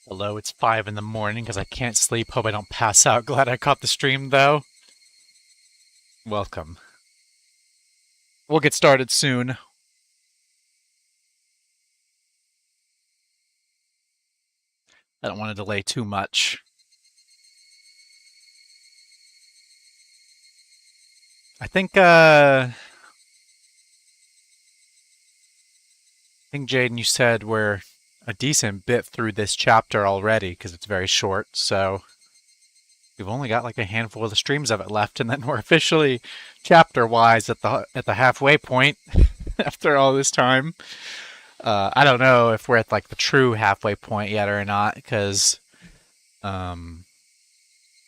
Hello, it's 5 in the morning because I can't sleep. Hope I don't pass out. Glad I caught the stream, though. Welcome. We'll get started soon. I don't want to delay too much. I think Jaden, you said we're a decent bit through this chapter already because it's very short, so we've only got like a handful of the streams of it left, and then we're officially chapter-wise at the halfway point after all this time. I don't know if we're at like the true halfway point yet or not, because um,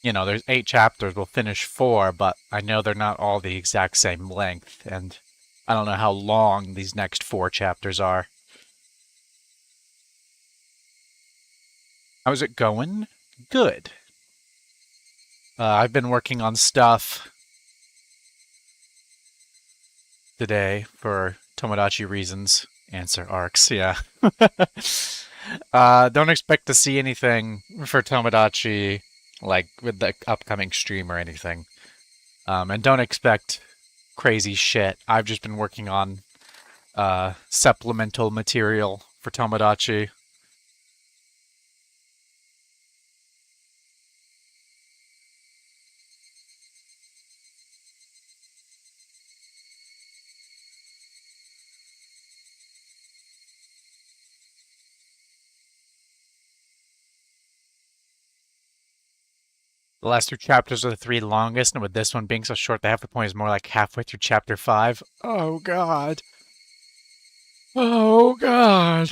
there's 8 chapters. We'll finish 4, but I know they're not all the exact same length, and I don't know how long these next 4 chapters are. How's it going? Good. I've been working on stuff today for Tomodachi reasons. Answer arcs, yeah. Don't expect to see anything for Tomodachi like with the upcoming stream or anything. And don't expect crazy shit. I've just been working on supplemental material for Tomodachi. The last 2 chapters are the 3 longest, and with this one being so short, the halfway point is more like halfway through chapter 5. Oh god. Oh god.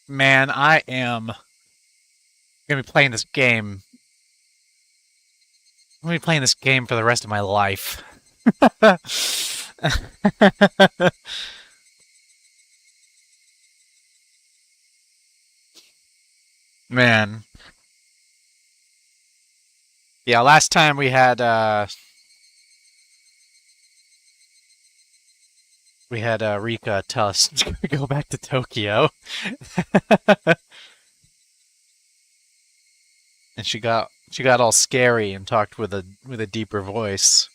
Man, I am gonna be playing this game. I'm gonna be playing this game for the rest of my life. Man. Yeah, last time we had Rika tell us to go back to Tokyo. And she got all scary and talked with a deeper voice.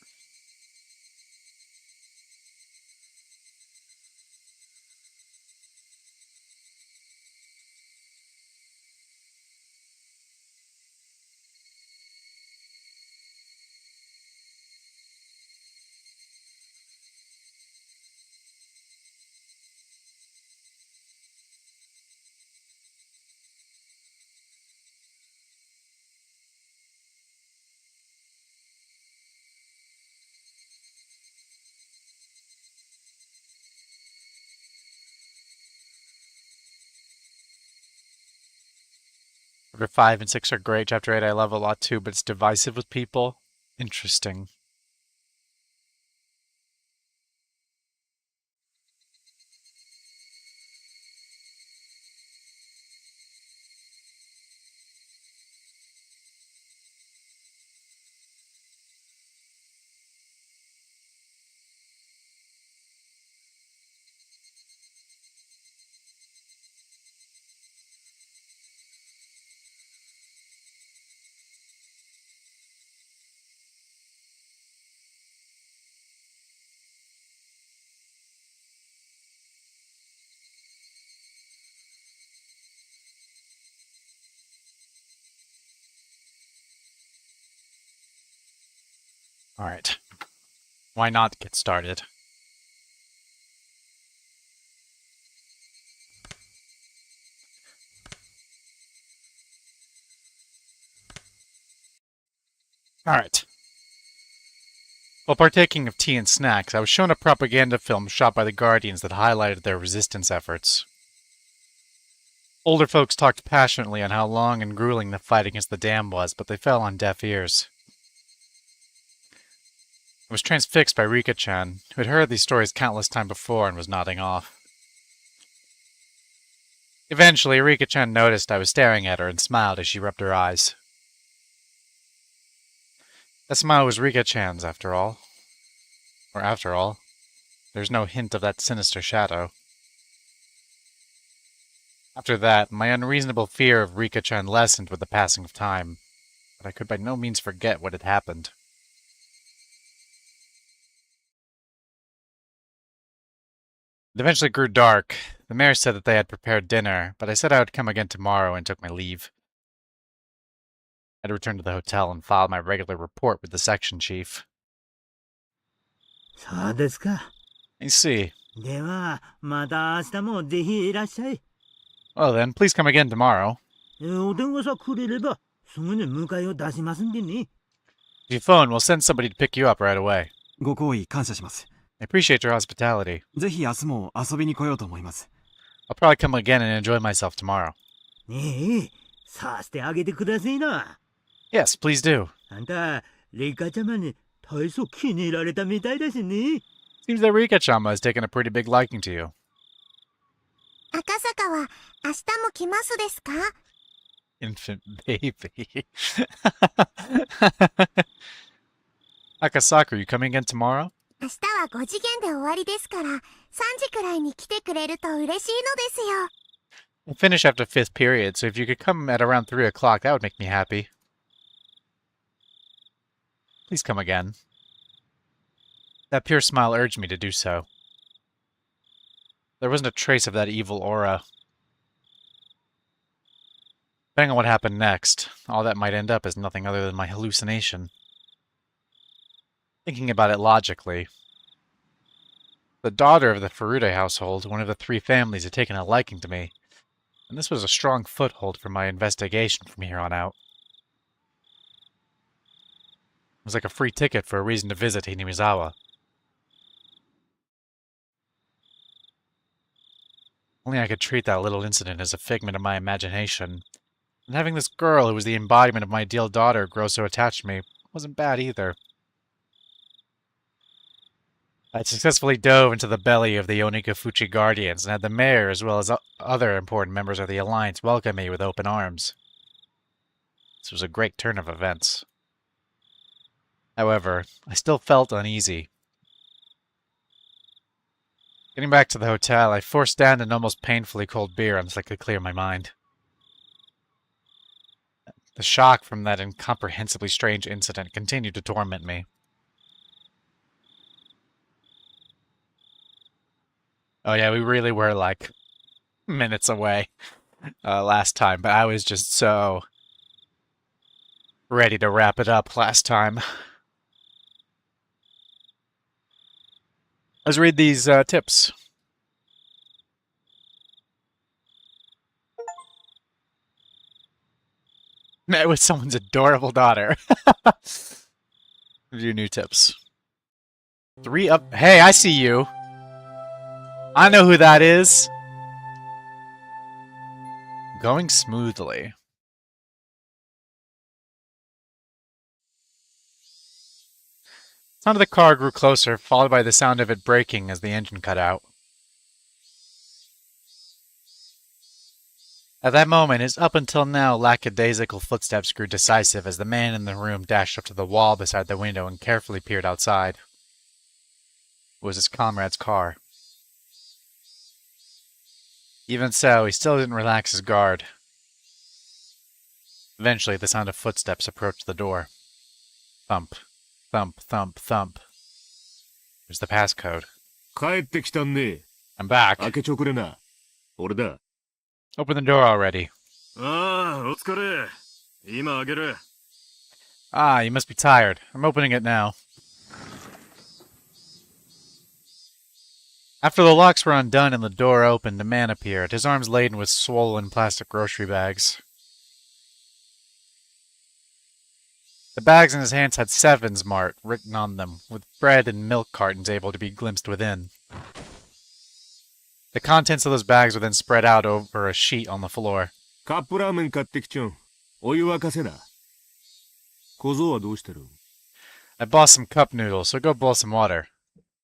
Chapter 5 and 6 are great. Chapter 8 I love a lot too, but it's divisive with people. Interesting. All right. Why not get started? All right. While partaking of tea and snacks, I was shown a propaganda film shot by the Guardians that highlighted their resistance efforts. Older folks talked passionately on how long and grueling the fight against the dam was, but they fell on deaf ears. I was transfixed by Rika-chan, who had heard these stories countless times before and was nodding off. Eventually, Rika-chan noticed I was staring at her and smiled as she rubbed her eyes. That smile was Rika-chan's, after all. Or after all, there's no hint of that sinister shadow. After that, my unreasonable fear of Rika-chan lessened with the passing of time, but I could by no means forget what had happened. It eventually grew dark. The mayor said that they had prepared dinner, but I said I would come again tomorrow and took my leave. I had to return to the hotel and file my regular report with the section chief. そうですか。I see. では、また明日もぜひいらっしゃい。Well then, please come again tomorrow. お電話さくれれば、すぐに迎えを出しますんでね。If you phone, we'll send somebody to pick you up right away. ご好意感謝します。 I appreciate your hospitality. ぜひ明日も遊びに来ようと思います。 I'll probably come again and enjoy myself tomorrow. ねえ、さしてあげてくださいな。Yes, please do. あんた、レカちゃまに大層気に入られたみたいだしね。Seems that Rika-chama has taken a pretty big liking to you. 赤坂は明日も来ますですか？ Infant baby. Akasaka, are you coming again tomorrow? 明日は5次元で終わりですから、3時くらいに来てくれると嬉しいのですよ。We'll finish after 5th period, so if you could come at around 3 o'clock, that would make me happy. Please come again. That pure smile urged me to do so. There wasn't a trace of that evil aura. Depending on what happened next, all that might end up as nothing other than my hallucination. Thinking about it logically, the daughter of the Furude household, one of the 3 families, had taken a liking to me, and this was a strong foothold for my investigation from here on out. It was like a free ticket for a reason to visit Hinamizawa. Only I could treat that little incident as a figment of my imagination. And having this girl who was the embodiment of my ideal daughter grow so attached to me wasn't bad either. I had successfully dove into the belly of the Onikafuchi Guardians and had the mayor as well as other important members of the Alliance welcome me with open arms. This was a great turn of events. However, I still felt uneasy. Getting back to the hotel, I forced down an almost painfully cold beer until I could clear my mind. The shock from that incomprehensibly strange incident continued to torment me. Oh yeah, we really were like minutes away last time, but I was just so ready to wrap it up last time. Let's read these tips. Met with someone's adorable daughter. Review new tips. 3 up. Hey, I see you. I know who that is. Going smoothly. The sound of the car grew closer, followed by the sound of it braking as the engine cut out. At that moment, his up until now lackadaisical footsteps grew decisive as the man in the room dashed up to the wall beside the window and carefully peered outside. It was his comrade's car. Even so, he still didn't relax his guard. Eventually, the sound of footsteps approached the door. Thump, thump, thump, thump. There's the passcode. 帰ってきたね。I'm back. 開けちょくれな。俺だ。Open the door already. ああ、お疲れ。今開ける。Ah, you must be tired. I'm opening it now. After the locks were undone and the door opened, a man appeared, his arms laden with swollen plastic grocery bags. The bags in his hands had Sevens Mart written on them, with bread and milk cartons able to be glimpsed within. The contents of those bags were then spread out over a sheet on the floor. カップラーメン買ってきちゃう。お湯沸かせな。小僧はどうしてる？ I bought some cup noodles, so go boil some water.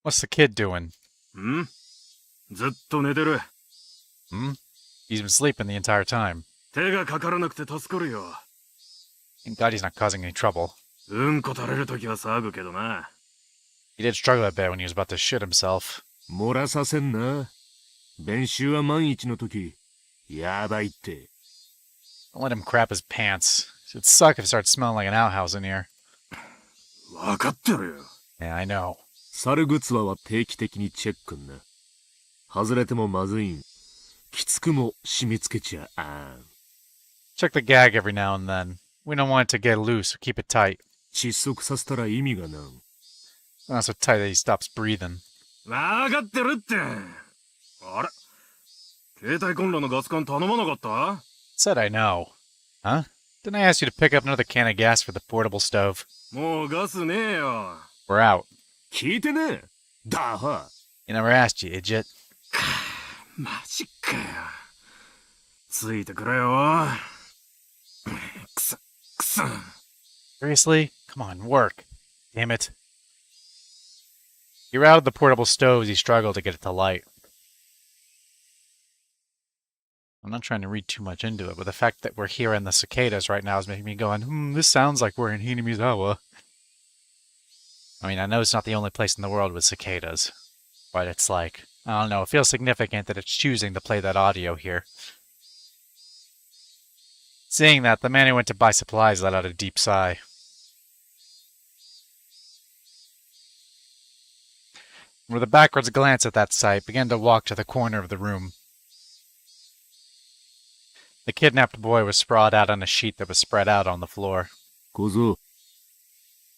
What's the kid doing? ん？ずっと寝てる。Hmm? He's been sleeping the entire time. 手がかからなくて助かるよ。Thank God he's not causing any trouble. うんこ垂れるときは騒ぐけどな。He did struggle a bit when he was about to shit himself. 漏らさせんな。練習は万一のとき、やばいって。 Don't let him crap his pants. It'd suck if it starts smelling like an outhouse in here. わかってるよ。 Yeah, I know. 猿グツワは定期的にチェックんな。外れてもまずいん。きつくも締め付けちゃあん。 Check the gag every now and then. We don't want it to get loose, so keep it tight. 窒息させたら意味がなん。 Not so tight that he stops breathing. わかってるって。あれ、携帯コンロのガス管頼まなかった？ Said I know. Huh? Didn't I ask you to pick up another can of gas for the portable stove? もうガスねえよ。 We're out. 聞いてねえ。だは。 You never asked, you idiot. マジかよ。ついてくれよ。くそ、くそ。 Seriously? Come on, work. Damn it. You're out of the portable stove as you struggle to get it to light. I'm not trying to read too much into it, but the fact that we're hearing the cicadas right now is making me going, this sounds like we're in Hinamizawa. I mean, I know it's not the only place in the world with cicadas, but it's like, I don't know, it feels significant that it's choosing to play that audio here. Seeing that, the man who went to buy supplies let out a deep sigh. With a backwards glance at that sight, began to walk to the corner of the room. The kidnapped boy was sprawled out on a sheet that was spread out on the floor. 小僧、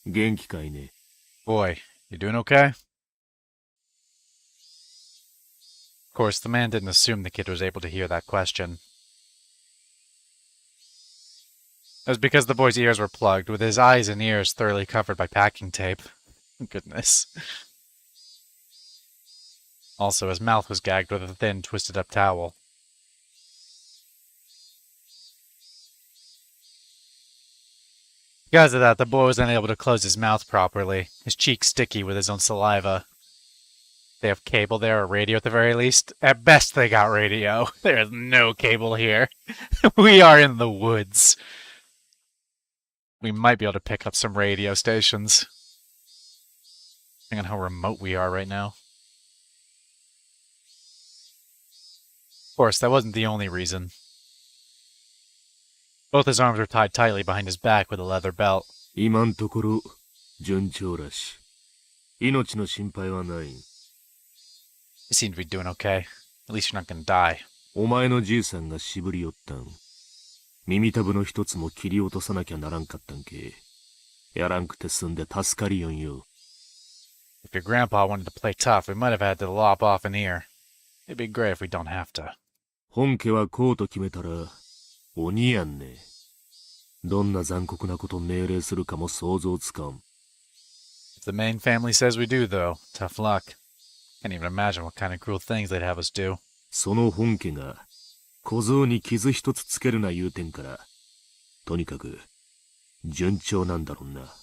元気かいね。 Boy, you doing okay? Of course, the man didn't assume the kid was able to hear that question. It was because the boy's ears were plugged, with his eyes and ears thoroughly covered by packing tape. Goodness. Also, his mouth was gagged with a thin, twisted-up towel. Because of that, the boy was unable to close his mouth properly, his cheeks sticky with his own saliva. They have cable there, or radio at the very least. At best, they got radio. There's no cable here. We are in the woods. We might be able to pick up some radio stations. Depending on how remote we are right now. Of course, that wasn't the only reason. Both his arms were tied tightly behind his back with a leather belt. 今んところ、順調らし。命の心配はない。 You seem to be doing okay. At least you're not gonna die. お前のじいさんがしぶり寄ったん。耳たぶの一つも切り落とさなきゃならんかったんけ。やらんくて済んで助かりよんよ。 If your grandpa wanted to play tough, we might have had to lop off an ear. It'd be great if we don't have to. 本家はこうと決めたら、鬼やんね。どんな残酷なこと命令するかも想像つかん。 If the main family says we do, though, tough luck. Can't even imagine what kind of cruel things they'd have us do. その本家が、小僧に傷一つつけるな言うてんから、とにかく、順調なんだろんな。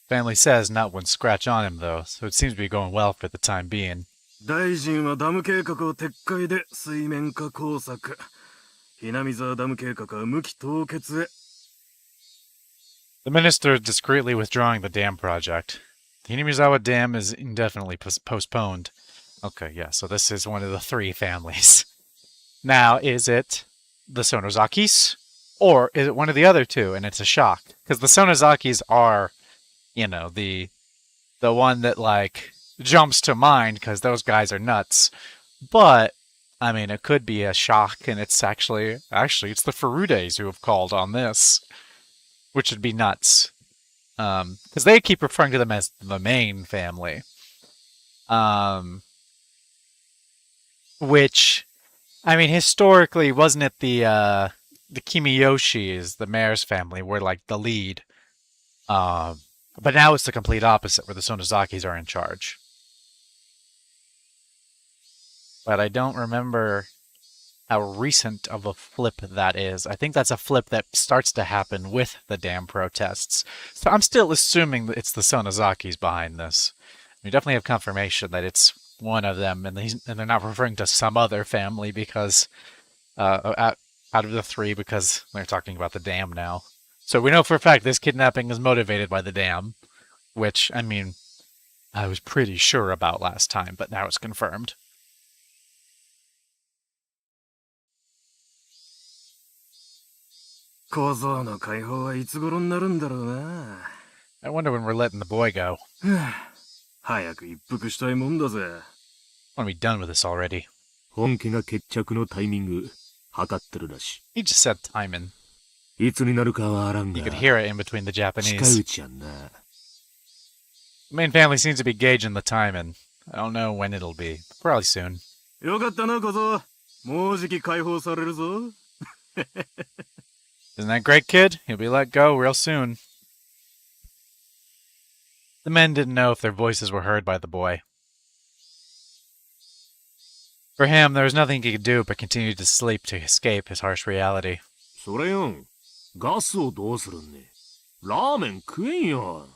Family says not one scratch on him, though, so it seems to be going well for the time being. 大臣はダム計画を撤回で水面下工作。ひなみ沢ダム計画は無期凍結へ。 The minister is discreetly withdrawing the dam project. The Hinamizawa Dam is indefinitely postponed. Okay, yeah, so this is one of the three families. Now, is it the Sonozakis? Or is it one of the other two, and it's a shock? Because the Sonozakis are, you know, the one that, like, jumps to mind, because those guys are nuts. But, I mean, it could be a shock, and it's actually it's the Furudes who have called on this. Which would be nuts. Because they keep referring to them as the main family. Which, I mean, historically, wasn't it the Kimiyoshis, the mayor's family, were like the lead? But now it's the complete opposite, where the Sonozakis are in charge. But I don't remember how recent of a flip that is. I think that's a flip that starts to happen with the dam protests. So I'm still assuming that it's the Sonozakis behind this. We definitely have confirmation that it's one of them, and they're not referring to some other family because out of the three, because they're talking about the dam now. So we know for a fact this kidnapping is motivated by the dam, which, I mean, I was pretty sure about last time, but now it's confirmed. 小僧の解放はいつ頃になるんだろうな。I wonder when we're letting the boy go. 早く一服したいもんだぜ。I want to be done with this already. 本家が決着のタイミング、測ってるらし He just said timing. い。いつになるかはあらん You が、 could hear it in between the 近 Japanese. いうちやんな。 The main family seems to be gauging the timing. I don't know when it'll be. Probably soon. よかったな、小僧。もうじき解放されるぞ。Isn't that great, kid? He'll be let go real soon. The men didn't know if their voices were heard by the boy. For him, there was nothing he could do but continue to sleep to escape his harsh reality. それよん、ガスをどうするんね。ラーメン食えんよ。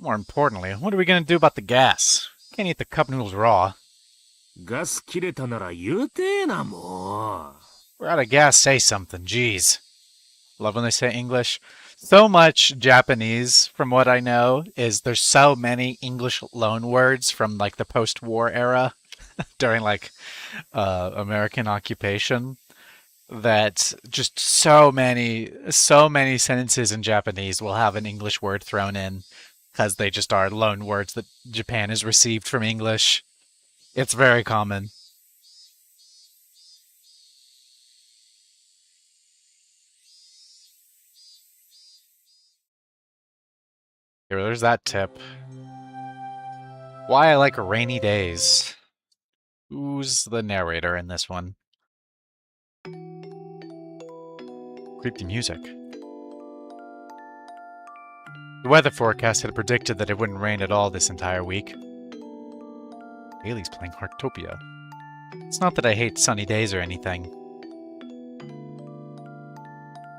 More importantly, what are we going to do about the gas? Can't eat the cup noodles raw. ガス切れたなら言うてえな、もう。 We're out of gas, say something, jeez. Love when they say English. So much Japanese, from what I know, is there's so many English loan words from like the post-war era during like American occupation that just so many sentences in Japanese will have an English word thrown in because they just are loan words that Japan has received from English. It's very common. Here, there's that tip. Why I like rainy days. Who's the narrator in this one? Creepy music. The weather forecast had predicted that it wouldn't rain at all this entire week. Haley's playing Heartopia. It's not that I hate sunny days or anything.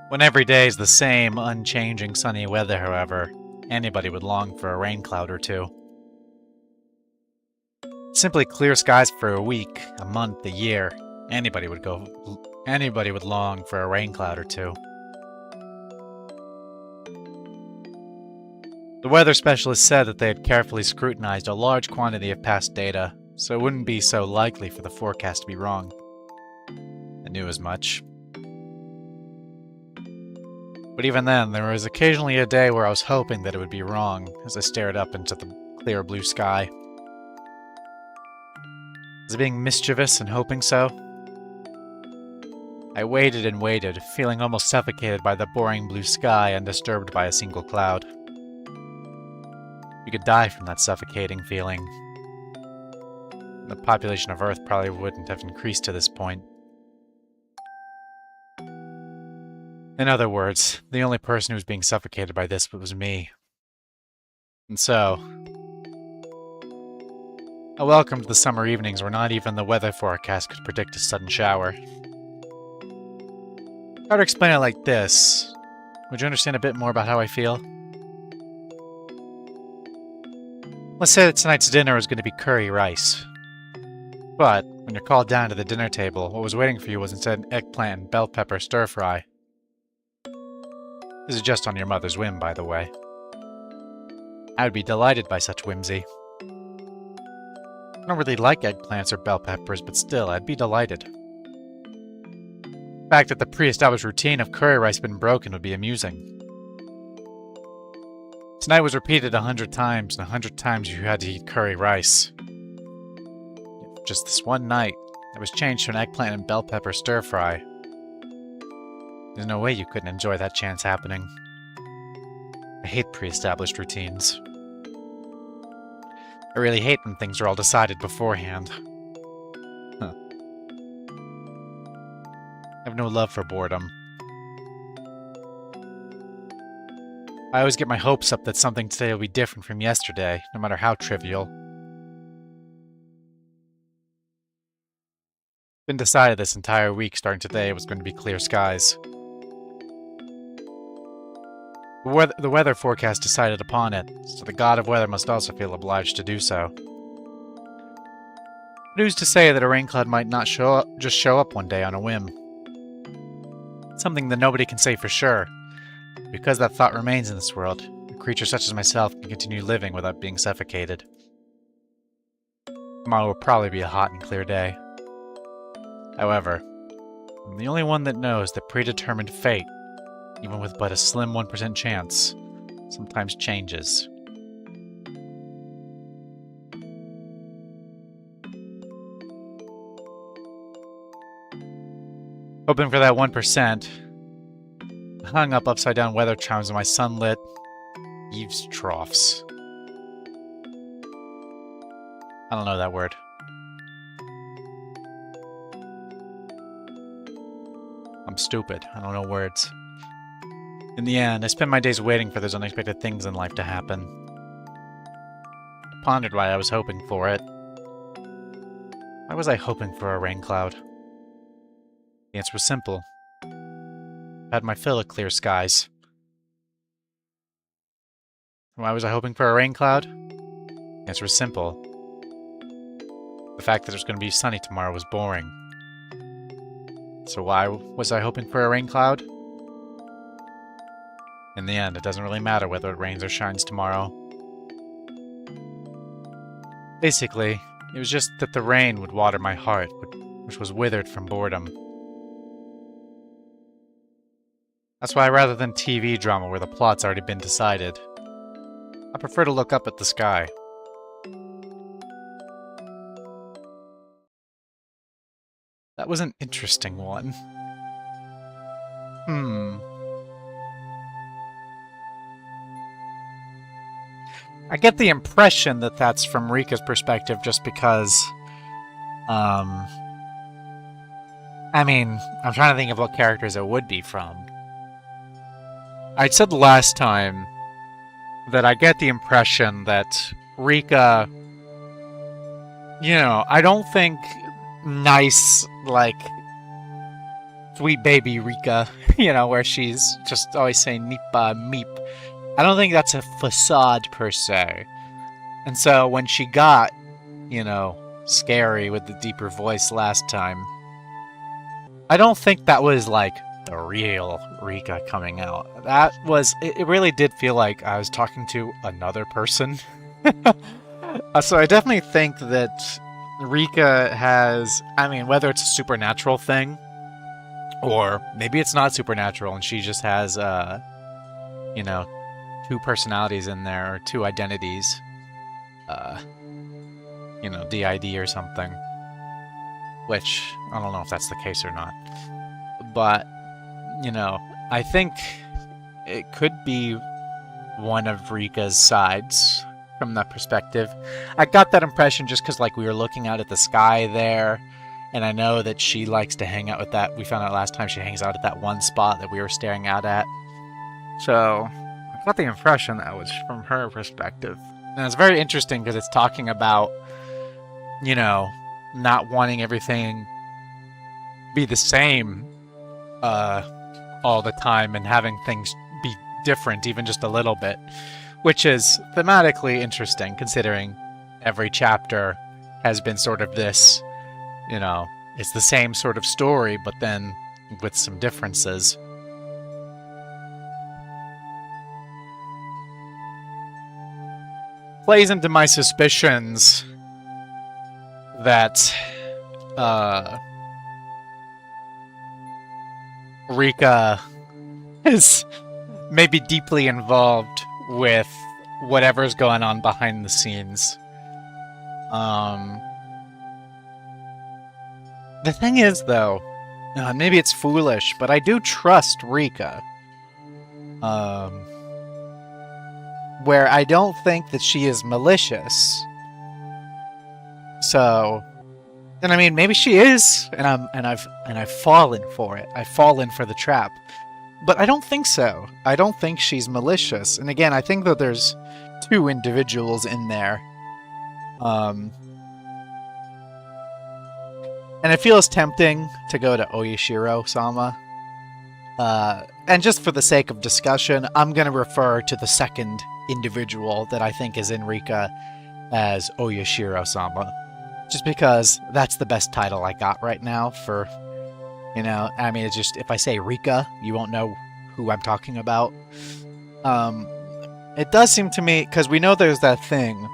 When every day is the same, unchanging sunny weather, however, anybody would long for a rain cloud or two. Simply clear skies for a week, a month, a year. Anybody would long for a rain cloud or two. The weather specialist said that they had carefully scrutinized a large quantity of past data, so it wouldn't be so likely for the forecast to be wrong. I knew as much. But even then, there was occasionally a day where I was hoping that it would be wrong as I stared up into the clear blue sky. Was I being mischievous and hoping so? I waited and waited, feeling almost suffocated by the boring blue sky undisturbed by a single cloud. You could die from that suffocating feeling. The population of Earth probably wouldn't have increased to this point. In other words, the only person who was being suffocated by this was me. And so, I welcomed the summer evenings where not even the weather forecast could predict a sudden shower. How to explain it like this? Would you understand a bit more about how I feel? Let's say that tonight's dinner was going to be curry rice. But, when you're called down to the dinner table, what was waiting for you was instead eggplant and bell pepper stir-fry. This is just on your mother's whim, by the way. I would be delighted by such whimsy. I don't really like eggplants or bell peppers, but still, I'd be delighted. The fact that the pre-established routine of curry rice had been broken would be amusing. Tonight was repeated 100 times, and 100 times you had to eat curry rice. Just this one night, it was changed to an eggplant and bell pepper stir-fry. There's no way you couldn't enjoy that chance happening. I hate pre-established routines. I really hate when things are all decided beforehand. Huh. I have no love for boredom. I always get my hopes up that something today will be different from yesterday, no matter how trivial. It's been decided this entire week starting today was going to be clear skies. The weather forecast decided upon it, so the god of weather must also feel obliged to do so. But who's to say that a rain cloud might not show up one day on a whim? Something that nobody can say for sure. Because that thought remains in this world, a creature such as myself can continue living without being suffocated. Tomorrow will probably be a hot and clear day. However, I'm the only one that knows that predetermined fate even with but a slim 1% chance, sometimes changes. Hoping for that 1%, hung up upside down weather chimes in my sunlit eaves troughs. I don't know that word. I'm stupid. I don't know words. In the end, I spend my days waiting for those unexpected things in life to happen. I pondered why I was hoping for it. Why was I hoping for a rain cloud? The answer was simple. I had my fill of clear skies. Why was I hoping for a rain cloud? The answer was simple. The fact that it was going to be sunny tomorrow was boring. So why was I hoping for a rain cloud? In the end, it doesn't really matter whether it rains or shines tomorrow. Basically, it was just that the rain would water my heart, which was withered from boredom. That's why rather than TV drama where the plot's already been decided, I prefer to look up at the sky. That was an interesting one. I get the impression that that's from Rika's perspective just because, I mean, I'm trying to think of what characters it would be from. I said last time that I get the impression that Rika, you know, I don't think nice, like, sweet baby Rika, you know, where she's just always saying Nipa, meep. I don't think that's a facade per se. And so when she got, you know, scary with the deeper voice last time, I don't think that was like the real Rika coming out. That was, it really did feel like I was talking to another person. So I definitely think that Rika has, I mean, whether it's a supernatural thing, or maybe it's not supernatural and she just has, you know, two personalities in there, or two identities, you know, DID or something, which I don't know if that's the case or not, but, you know, I think it could be one of Rika's sides from that perspective. I got that impression just because, like, we were looking out at the sky there, and I know that she likes to hang out with that. We found out last time she hangs out at that one spot that we were staring out at. So I got the impression that was from her perspective. And it's very interesting because it's talking about, you know, not wanting everything be the same all the time and having things be different even just a little bit, which is thematically interesting considering every chapter has been sort of this, you know, it's the same sort of story but then with some differences. Plays into my suspicions that Rika is maybe deeply involved with whatever's going on behind the scenes. The thing is, though, maybe it's foolish, but I do trust Rika. Where I don't think that she is malicious. So, and I mean, maybe she is, and I've fallen for it. I've fallen for the trap, but I don't think so. I don't think she's malicious. And again, I think that there's two individuals in there, and it feels tempting to go to Oyashiro-sama. And just for the sake of discussion, I'm going to refer to the second individual that I think is in Rika as Oyashiro-sama. Just because that's the best title I got right now for, you know, I mean, it's just, if I say Rika, you won't know who I'm talking about. It does seem to me, because we know there's that thing,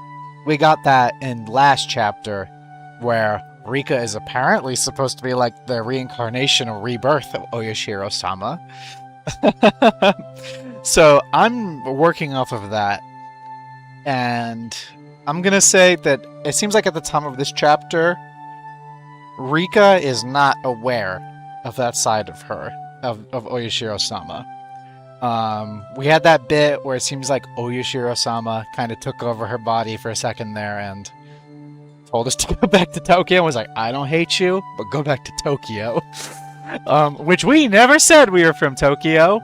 we got that in last chapter, where Rika is apparently supposed to be like the reincarnation or rebirth of Oyashiro-sama. So I'm working off of that, and I'm gonna say that it seems like at the time of this chapter, Rika is not aware of that side of her, of Oyashiro-sama. We had that bit where it seems like Oyashiro-sama kind of took over her body for a second there and told us to go back to Tokyo and was like, I don't hate you, but go back to Tokyo. Which we never said we were from Tokyo.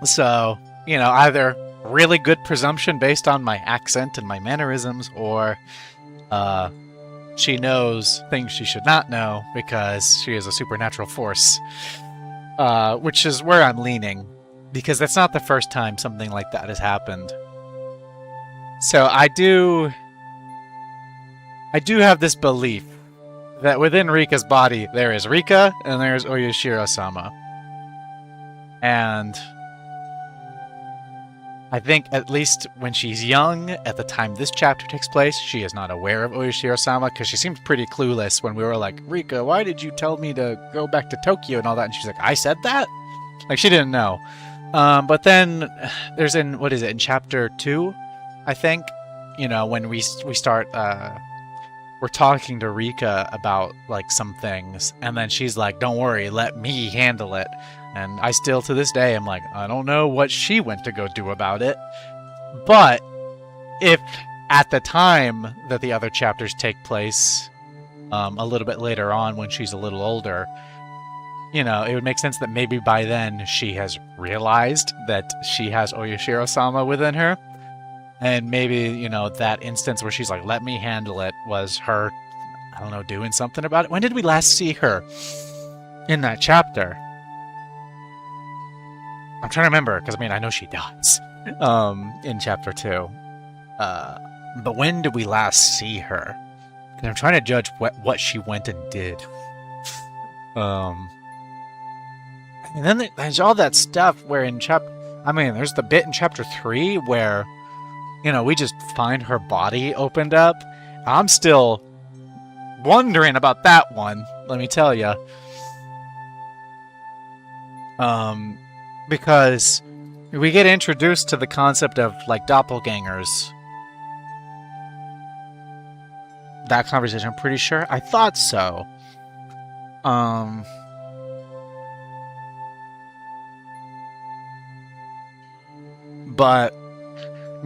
So, you know, either really good presumption based on my accent and my mannerisms, or she knows things she should not know because she is a supernatural force. Which is where I'm leaning, because that's not the first time something like that has happened. So I do have this belief that within Rika's body there is Rika and there's Oyashiro-sama. And I think at least when she's young, at the time this chapter takes place, she is not aware of Oyashiro-sama, because she seemed pretty clueless when we were like, Rika, why did you tell me to go back to Tokyo and all that? And she's like, I said that? Like, she didn't know. But then there's in chapter 2, I think, you know, when we start, we're talking to Rika about, like, some things, and then she's like, don't worry, let me handle it. And I still, to this day, am like, I don't know what she went to go do about it. But if at the time that the other chapters take place, a little bit later on when she's a little older, you know, it would make sense that maybe by then she has realized that she has Oyashiro-sama within her. And maybe, you know, that instance where she's like, let me handle it, was her, I don't know, doing something about it. When did we last see her in that chapter? I'm trying to remember, because, I mean, I know she dies in chapter 2. But when did we last see her? And I'm trying to judge what she went and did. And then there's all that stuff where there's the bit in chapter 3 where, you know, we just find her body opened up. I'm still wondering about that one, let me tell you. Because we get introduced to the concept of, like, doppelgangers. That conversation, I'm pretty sure. I thought so. But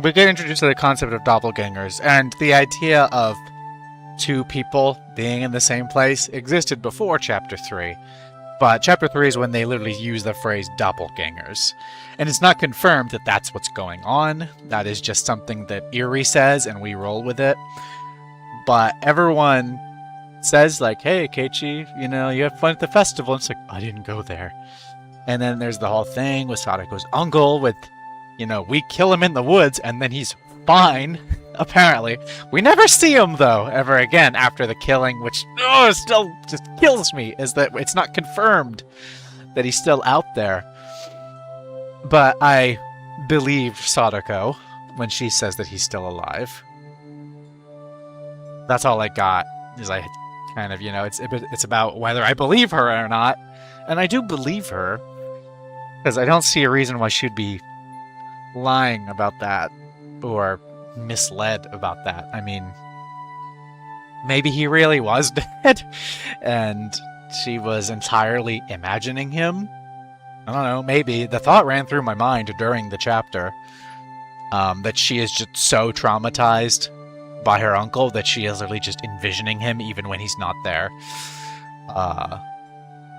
we get introduced to the concept of doppelgangers, and the idea of two people being in the same place existed before chapter 3. But chapter 3 is when they literally use the phrase doppelgangers. And it's not confirmed that that's what's going on. That is just something that Eerie says, and we roll with it. But everyone says, like, hey, Keiichi, you know, you have fun at the festival. And it's like, I didn't go there. And then there's the whole thing with Sadako's uncle with, you know, we kill him in the woods, and then he's fine, apparently. We never see him, though, ever again after the killing, which still just kills me, is that it's not confirmed that he's still out there. But I believe Sadako when she says that he's still alive. That's all I got, is I kind of, you know, it's about whether I believe her or not. And I do believe her, because I don't see a reason why she'd be lying about that, or misled about that. I mean, maybe he really was dead, and she was entirely imagining him. I don't know, maybe. The thought ran through my mind during the chapter, that she is just so traumatized by her uncle that she is literally just envisioning him even when he's not there.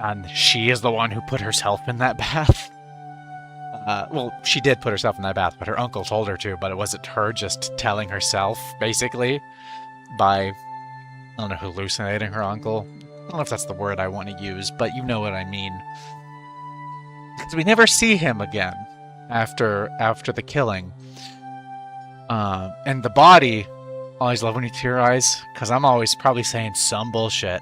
And she is the one who put herself in that bath. Well, she did put herself in that bath, but her uncle told her to, but it wasn't her just telling herself, basically, by, I don't know, hallucinating her uncle. I don't know if that's the word I want to use, but you know what I mean. Because we never see him again after the killing. And the body, I always love when you theorize, because I'm always probably saying some bullshit.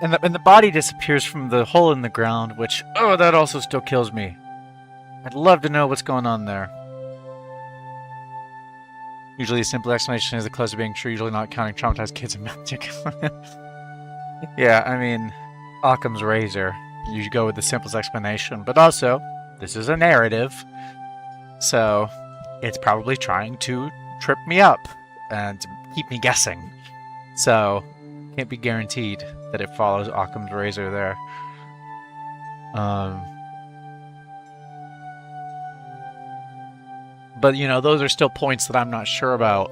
And the body disappears from the hole in the ground, which, that also still kills me. I'd love to know what's going on there. Usually a simple explanation is the close to being true, usually not counting traumatized kids and magic. Yeah, I mean, Occam's razor. You go with the simplest explanation, but also, this is a narrative, so it's probably trying to trip me up and keep me guessing. So, can't be guaranteed that it follows Occam's razor there. But you know, those are still points that I'm not sure about.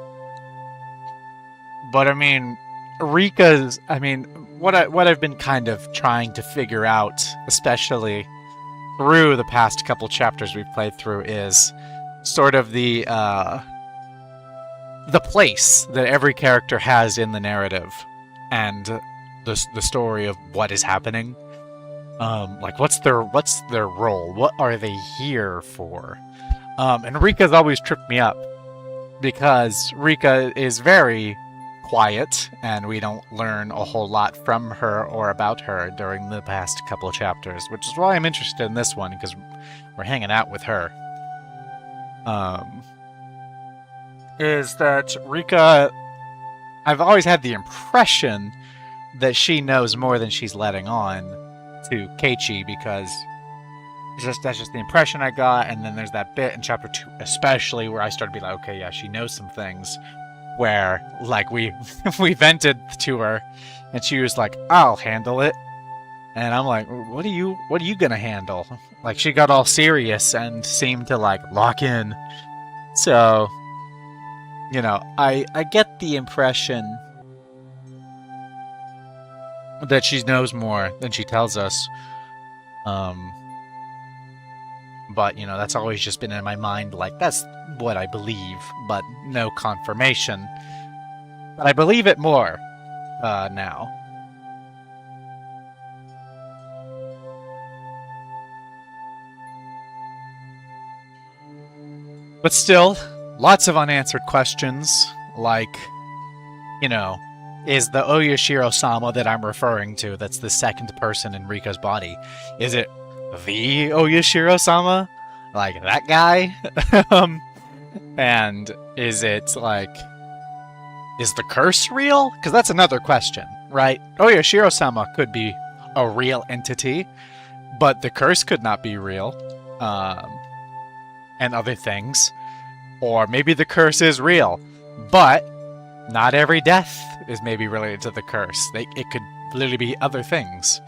But I mean, Rika's. I mean, what I've been kind of trying to figure out, especially through the past couple chapters we've played through, is sort of the place that every character has in the narrative, and the story of what is happening. Like what's their role? What are they here for? And Rika's always tripped me up because Rika is very quiet, and we don't learn a whole lot from her or about her during the past couple of chapters, which is why I'm interested in this one, because we're hanging out with her. Is that Rika... I've always had the impression that she knows more than she's letting on to Keiichi, because that's just the impression I got. And then there's that bit in chapter 2 especially where I started to be like, okay, yeah, she knows some things, where like we vented to her and she was like, I'll handle it, and I'm like, what are you gonna handle? Like, she got all serious and seemed to like lock in. So, you know, I get the impression that she knows more than she tells us. But, you know, that's always just been in my mind, like, that's what I believe, but no confirmation. But I believe it more, now. But still, lots of unanswered questions, like, you know, is the Oyashiro-sama that I'm referring to, that's the second person in Rika's body, is it the Oyashiro-sama? Like, that guy? And is it, like... is the curse real? Because that's another question, right? Oyashiro-sama could be a real entity, but the curse could not be real. And other things. Or maybe the curse is real, but not every death is maybe related to the curse. It could literally be other things.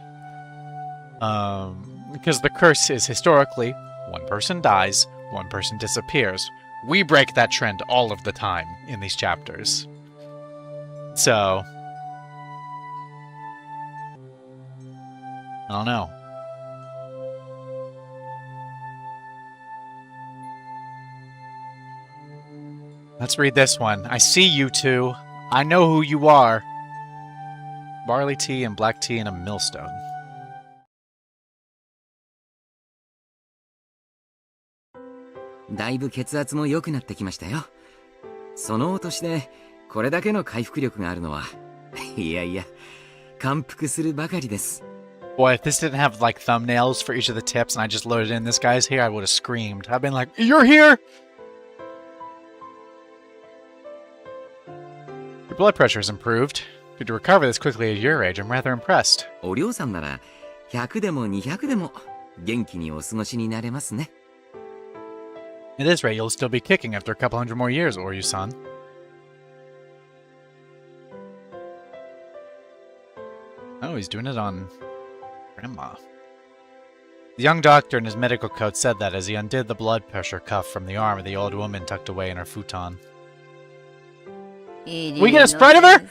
Because the curse is historically, one person dies, one person disappears. We break that trend all of the time in these chapters. So, I don't know. Let's read this one. I see you two. I know who you are. Barley tea and black tea in a millstone. "だいぶ血圧も良くなってきましたよ。そのお年でこれだけの回復力があるのは、いやいや、感服するばかりです。Boy, if this didn't have like thumbnails for each of the tips and I just loaded in this guy's here, I would have screamed. I've been like, you're here? Your blood pressure has improved. If you recover this quickly at your age, I'm rather impressed. お嬢さんなら100でも200でも元気にお過ごしになれますね。At this rate, you'll still be kicking after a couple hundred more years, Oryu-san. Oh, he's doing it on Grandma. The young doctor in his medical coat said that as he undid the blood pressure cuff from the arm of the old woman tucked away in her futon. We get a sprite of her?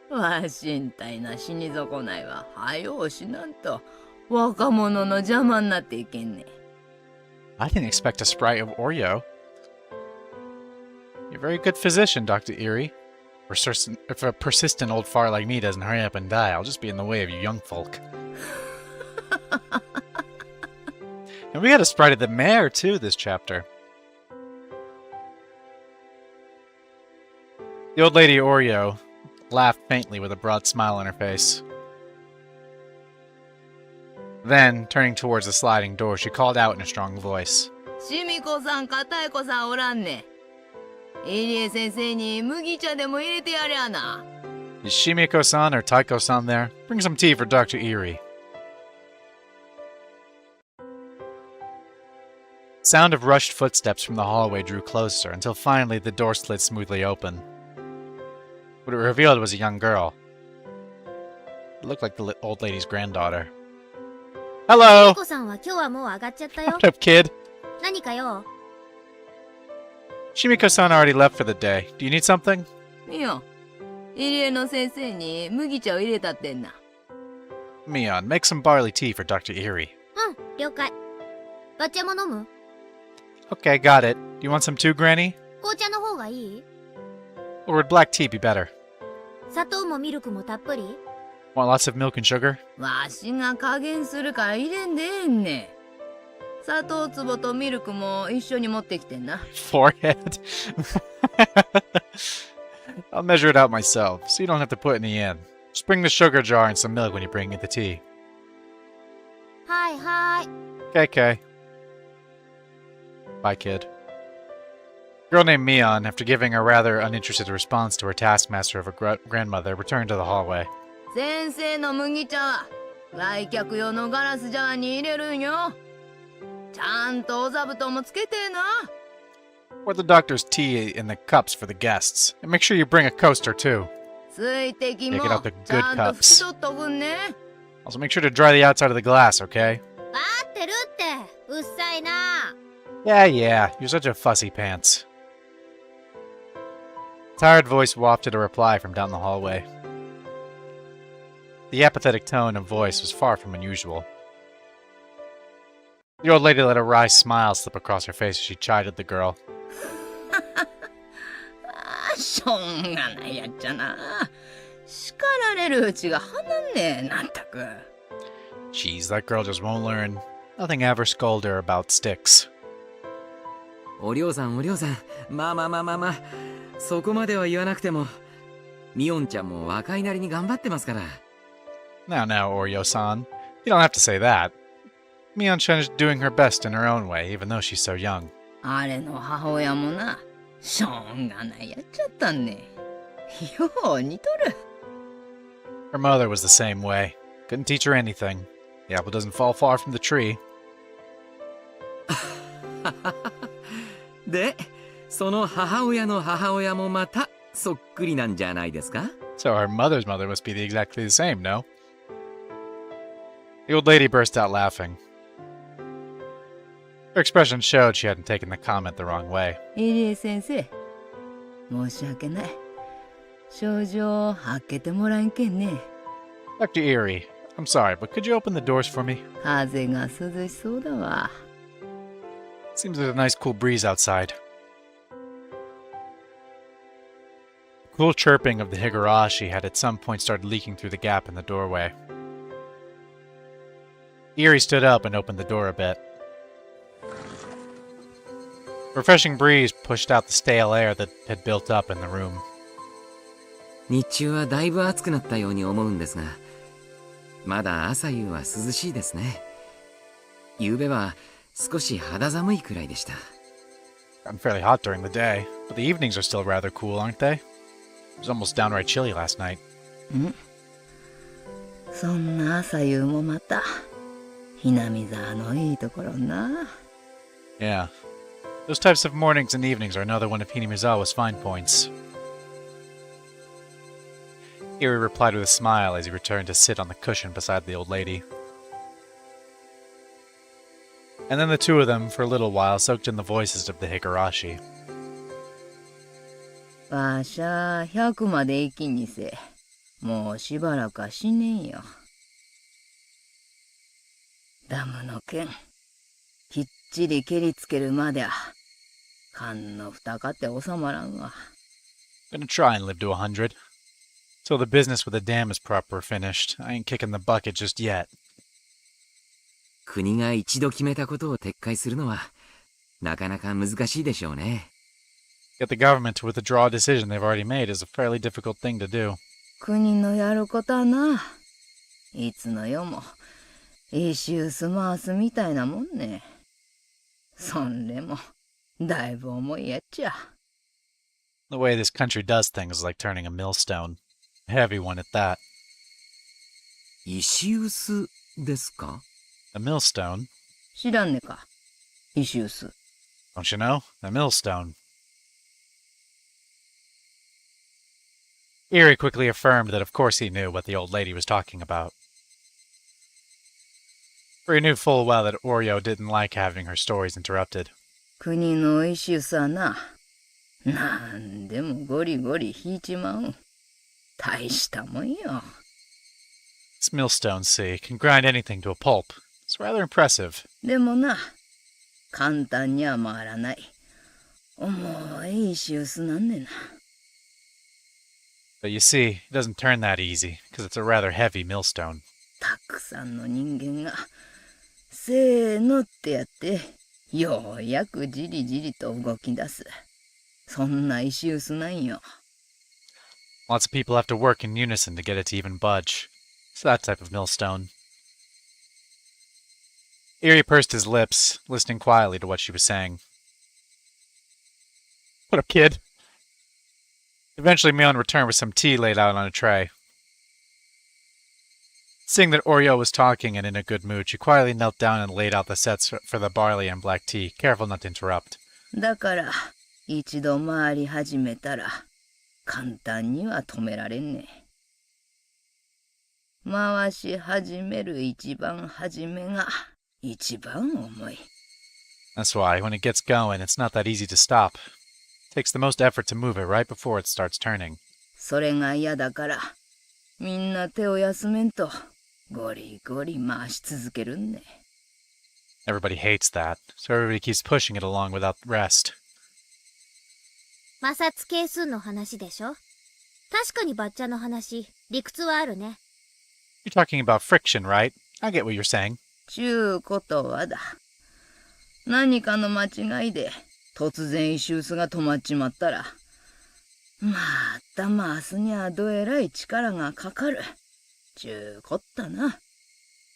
わしんたいな死に損ないは早うしなんと若者の邪魔になっていけんね。I didn't expect a sprite of Oreo. You're a very good physician, Dr. Erie. If a persistent old fart like me doesn't hurry up and die, I'll just be in the way of you young folk. And we got a sprite of the mayor, too, this chapter. The old lady Oreo laughed faintly with a broad smile on her face. Then, turning towards the sliding door, she called out in a strong voice. しみこさん、かたえこさんおらんね。入江先生に麦茶でも入れてやりゃな。Is Shimiko-san or Taiko-san there? Bring some tea for Dr. Erie. Sound of rushed footsteps from the hallway drew closer until finally the door slid smoothly open. What it revealed was a young girl. It looked like the old lady's granddaughter. Hello! コさんは今日はもう上がっちゃったよ。 What up, kid? 何かよ。 Shimiko-san already left for the day. Do you need something? いや、入江の先生に麦茶を入れたってんな。Mion, make some barley tea for Dr. Erie. うん、了解。抹茶も飲む？ Okay, got it. Do you want some too, Granny? 紅茶の方がいい？ Or would black tea be better? 砂糖もミルクもたっぷり？ Want lots of milk and sugar? わしが加減するから入れんでええんね。砂糖壺とミルクも一緒に持ってきてんな。Forehead? I'll measure it out myself, so you don't have to put any in. Just bring the sugar jar and some milk when you bring me the tea. はいはい。 Okay. Bye, kid. Girl named Mion, after giving a rather uninterested response to her taskmaster of her grandmother, returned to the hallway. 先生の麦茶は来客用のガラスジャーに入れるんよ。ちゃんとお座布団もつけてな。Pour the doctor's tea in the cups for the guests. And make sure you bring a coaster, too. 水滴も Take it out the ち good ゃんと拭き cups. 取っとくんね。Also, make sure to dry the outside of the glass, okay? 待ってるって。うっさいな。 Yeah, you're such a fussy pants. Tired voice wafted a reply from down the hallway. The apathetic tone of voice was far from unusual. The old lady let a wry smile slip across her face as she chided the girl. しょうがないやっちゃな。叱られるうちが離んねえ、なんたく。Jeez, that girl just won't learn. Nothing ever scold her about sticks. おりょうさん、まあ、そこまでは言わなくても、ミオンちゃんも若いなりに頑張ってますから。Now, Oreo-san. You don't have to say that. Mion-chan is doing her best in her own way, even though she's so young. あれの母親もな、しょうがないやっちゃったんね。よう似とる。Her mother was the same way. Couldn't teach her anything. The apple doesn't fall far from the tree. で、その母親の母親もまたそっくりなんじゃないですか？ So her mother's mother must be exactly the same, no? The old lady burst out laughing. Her expression showed she hadn't taken the comment the wrong way. 入江先生、申し訳ない。症状開けてもらえんけんね。Dr. Erie, I'm sorry, but could you open the doors for me? 風が涼しそうだわ。Seems there's a nice cool breeze outside. The cool chirping of the Higurashi had at some point started leaking through the gap in the doorway. Erie stood up and opened the door a bit. A refreshing breeze pushed out the stale air that had built up in the room. 日中はだいぶ暑くなったように思うんですが、まだ朝夕は涼しいですね。夕べは少し肌寒いくらいでした。Gotten fairly hot during the day, but the evenings are still rather cool, aren't they? It was almost downright chilly last night. そんな朝夕もまた、ひなみ沢のいいところな。Yeah. Those types of mornings and evenings are another one of Hinamizawa's fine points. Erie replied with a smile as he returned to sit on the cushion beside the old lady. And then the two of them, for a little while, soaked in the voices of the Higurashi. わしゃ100まで生きにせ。もうしばらくは死ねんよ。ダムの剣、きっちり蹴りつけるまでは、勘の蓋かって収まらんわ。 Gonna try and live to 100. Till the business with the dam is proper finished. I ain't kicking the bucket just yet. 国が一度決めたことを撤回するのは、なかなか難しいでしょうね。Get the government to withdraw a decision they've already made is a fairly difficult thing to do. 国のやることはな、いつの世も一周す回すみたいなもんね。そんでもだいぶ重いやっちゃ。The way this country does things is like turning a millstone. A heavy one at that. 石臼ですか？ A millstone? 知らんねか、石臼。 Don't you know? A millstone. Erie quickly affirmed that of course he knew what the old lady was talking about. For he knew full well that Oreo didn't like having her stories interrupted. 国の石臼はな、なんでもゴリゴリ引いちまう。大したもんよ。This millstone, see, can grind anything to a pulp. It's rather impressive. でもな、簡単には回らない。重い石臼なんねんな。But you see, it doesn't turn that easy, because it's a rather heavy millstone. たくさんの人間が、せーのってやって、ようやくじりじりと動き出す。そんな石臼なんよ。Lots of people have to work in unison to get it to even budge. It's that type of millstone. Erie pursed his lips, listening quietly to what she was saying. What up, kid? Eventually, Mion returned with some tea laid out on a tray. Seeing that Oreo was talking and in a good mood, she quietly knelt down and laid out the sets for the barley and black tea, careful not to interrupt. だから、一度回り始めたら、簡単には止められんね。回し始める一番初めが一番重い。That's why, when it gets going, it's not that easy to stop. It takes the most effort to move it right before it starts turning. それが嫌だから、みんな手を休めんと、ゴリゴリ回し続けるんね。Everybody hates that, so everybody keeps pushing it along without rest. 摩擦係数の話でしょ。確かにバッチャの話、理屈はあるね。You're talking about friction, right? I get what you're saying. ちゅうことはだ。何かの間違いで、突然石臼が止まっちまったら、また回すにゃどえらい力がかかる。ちゅうこったな。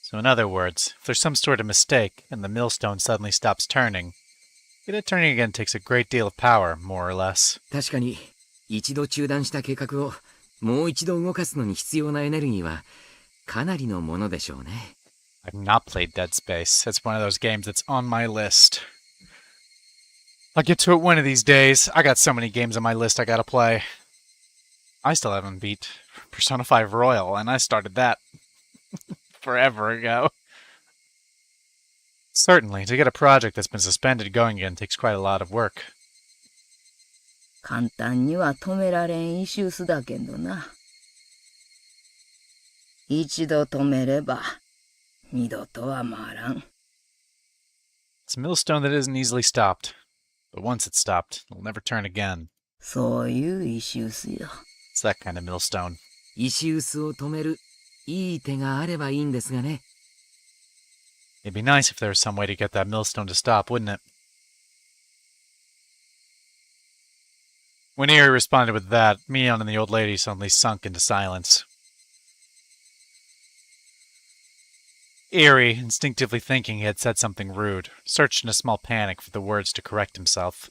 So in other words, if there's some sort of mistake and the millstone suddenly stops turning, get it turning again takes a great deal of power, more or less. 確かに、一度中断した計画をもう一度動かすのに必要なエネルギーはかなりのものでしょうね。I've not played Dead Space. It's one of those games that's on my list. I'll get to it one of these days. I got so many games on my list I gotta play. I still haven't beat Persona 5 Royal, and I started that forever ago. Certainly, to get a project that's been suspended going again takes quite a lot of work. 簡単には止められん石臼だけどな。一度止めれば、二度とは回らん。It's a millstone that isn't easily stopped. But once it's stopped, it'll never turn again. そういう石臼よ。It's that kind of millstone. 石臼を止めるいい手があればいいんですがね。It'd be nice if there was some way to get that millstone to stop, wouldn't it? When Erie responded with that, Mion and the old lady suddenly sunk into silence. Erie, instinctively thinking he had said something rude, searched in a small panic for the words to correct himself.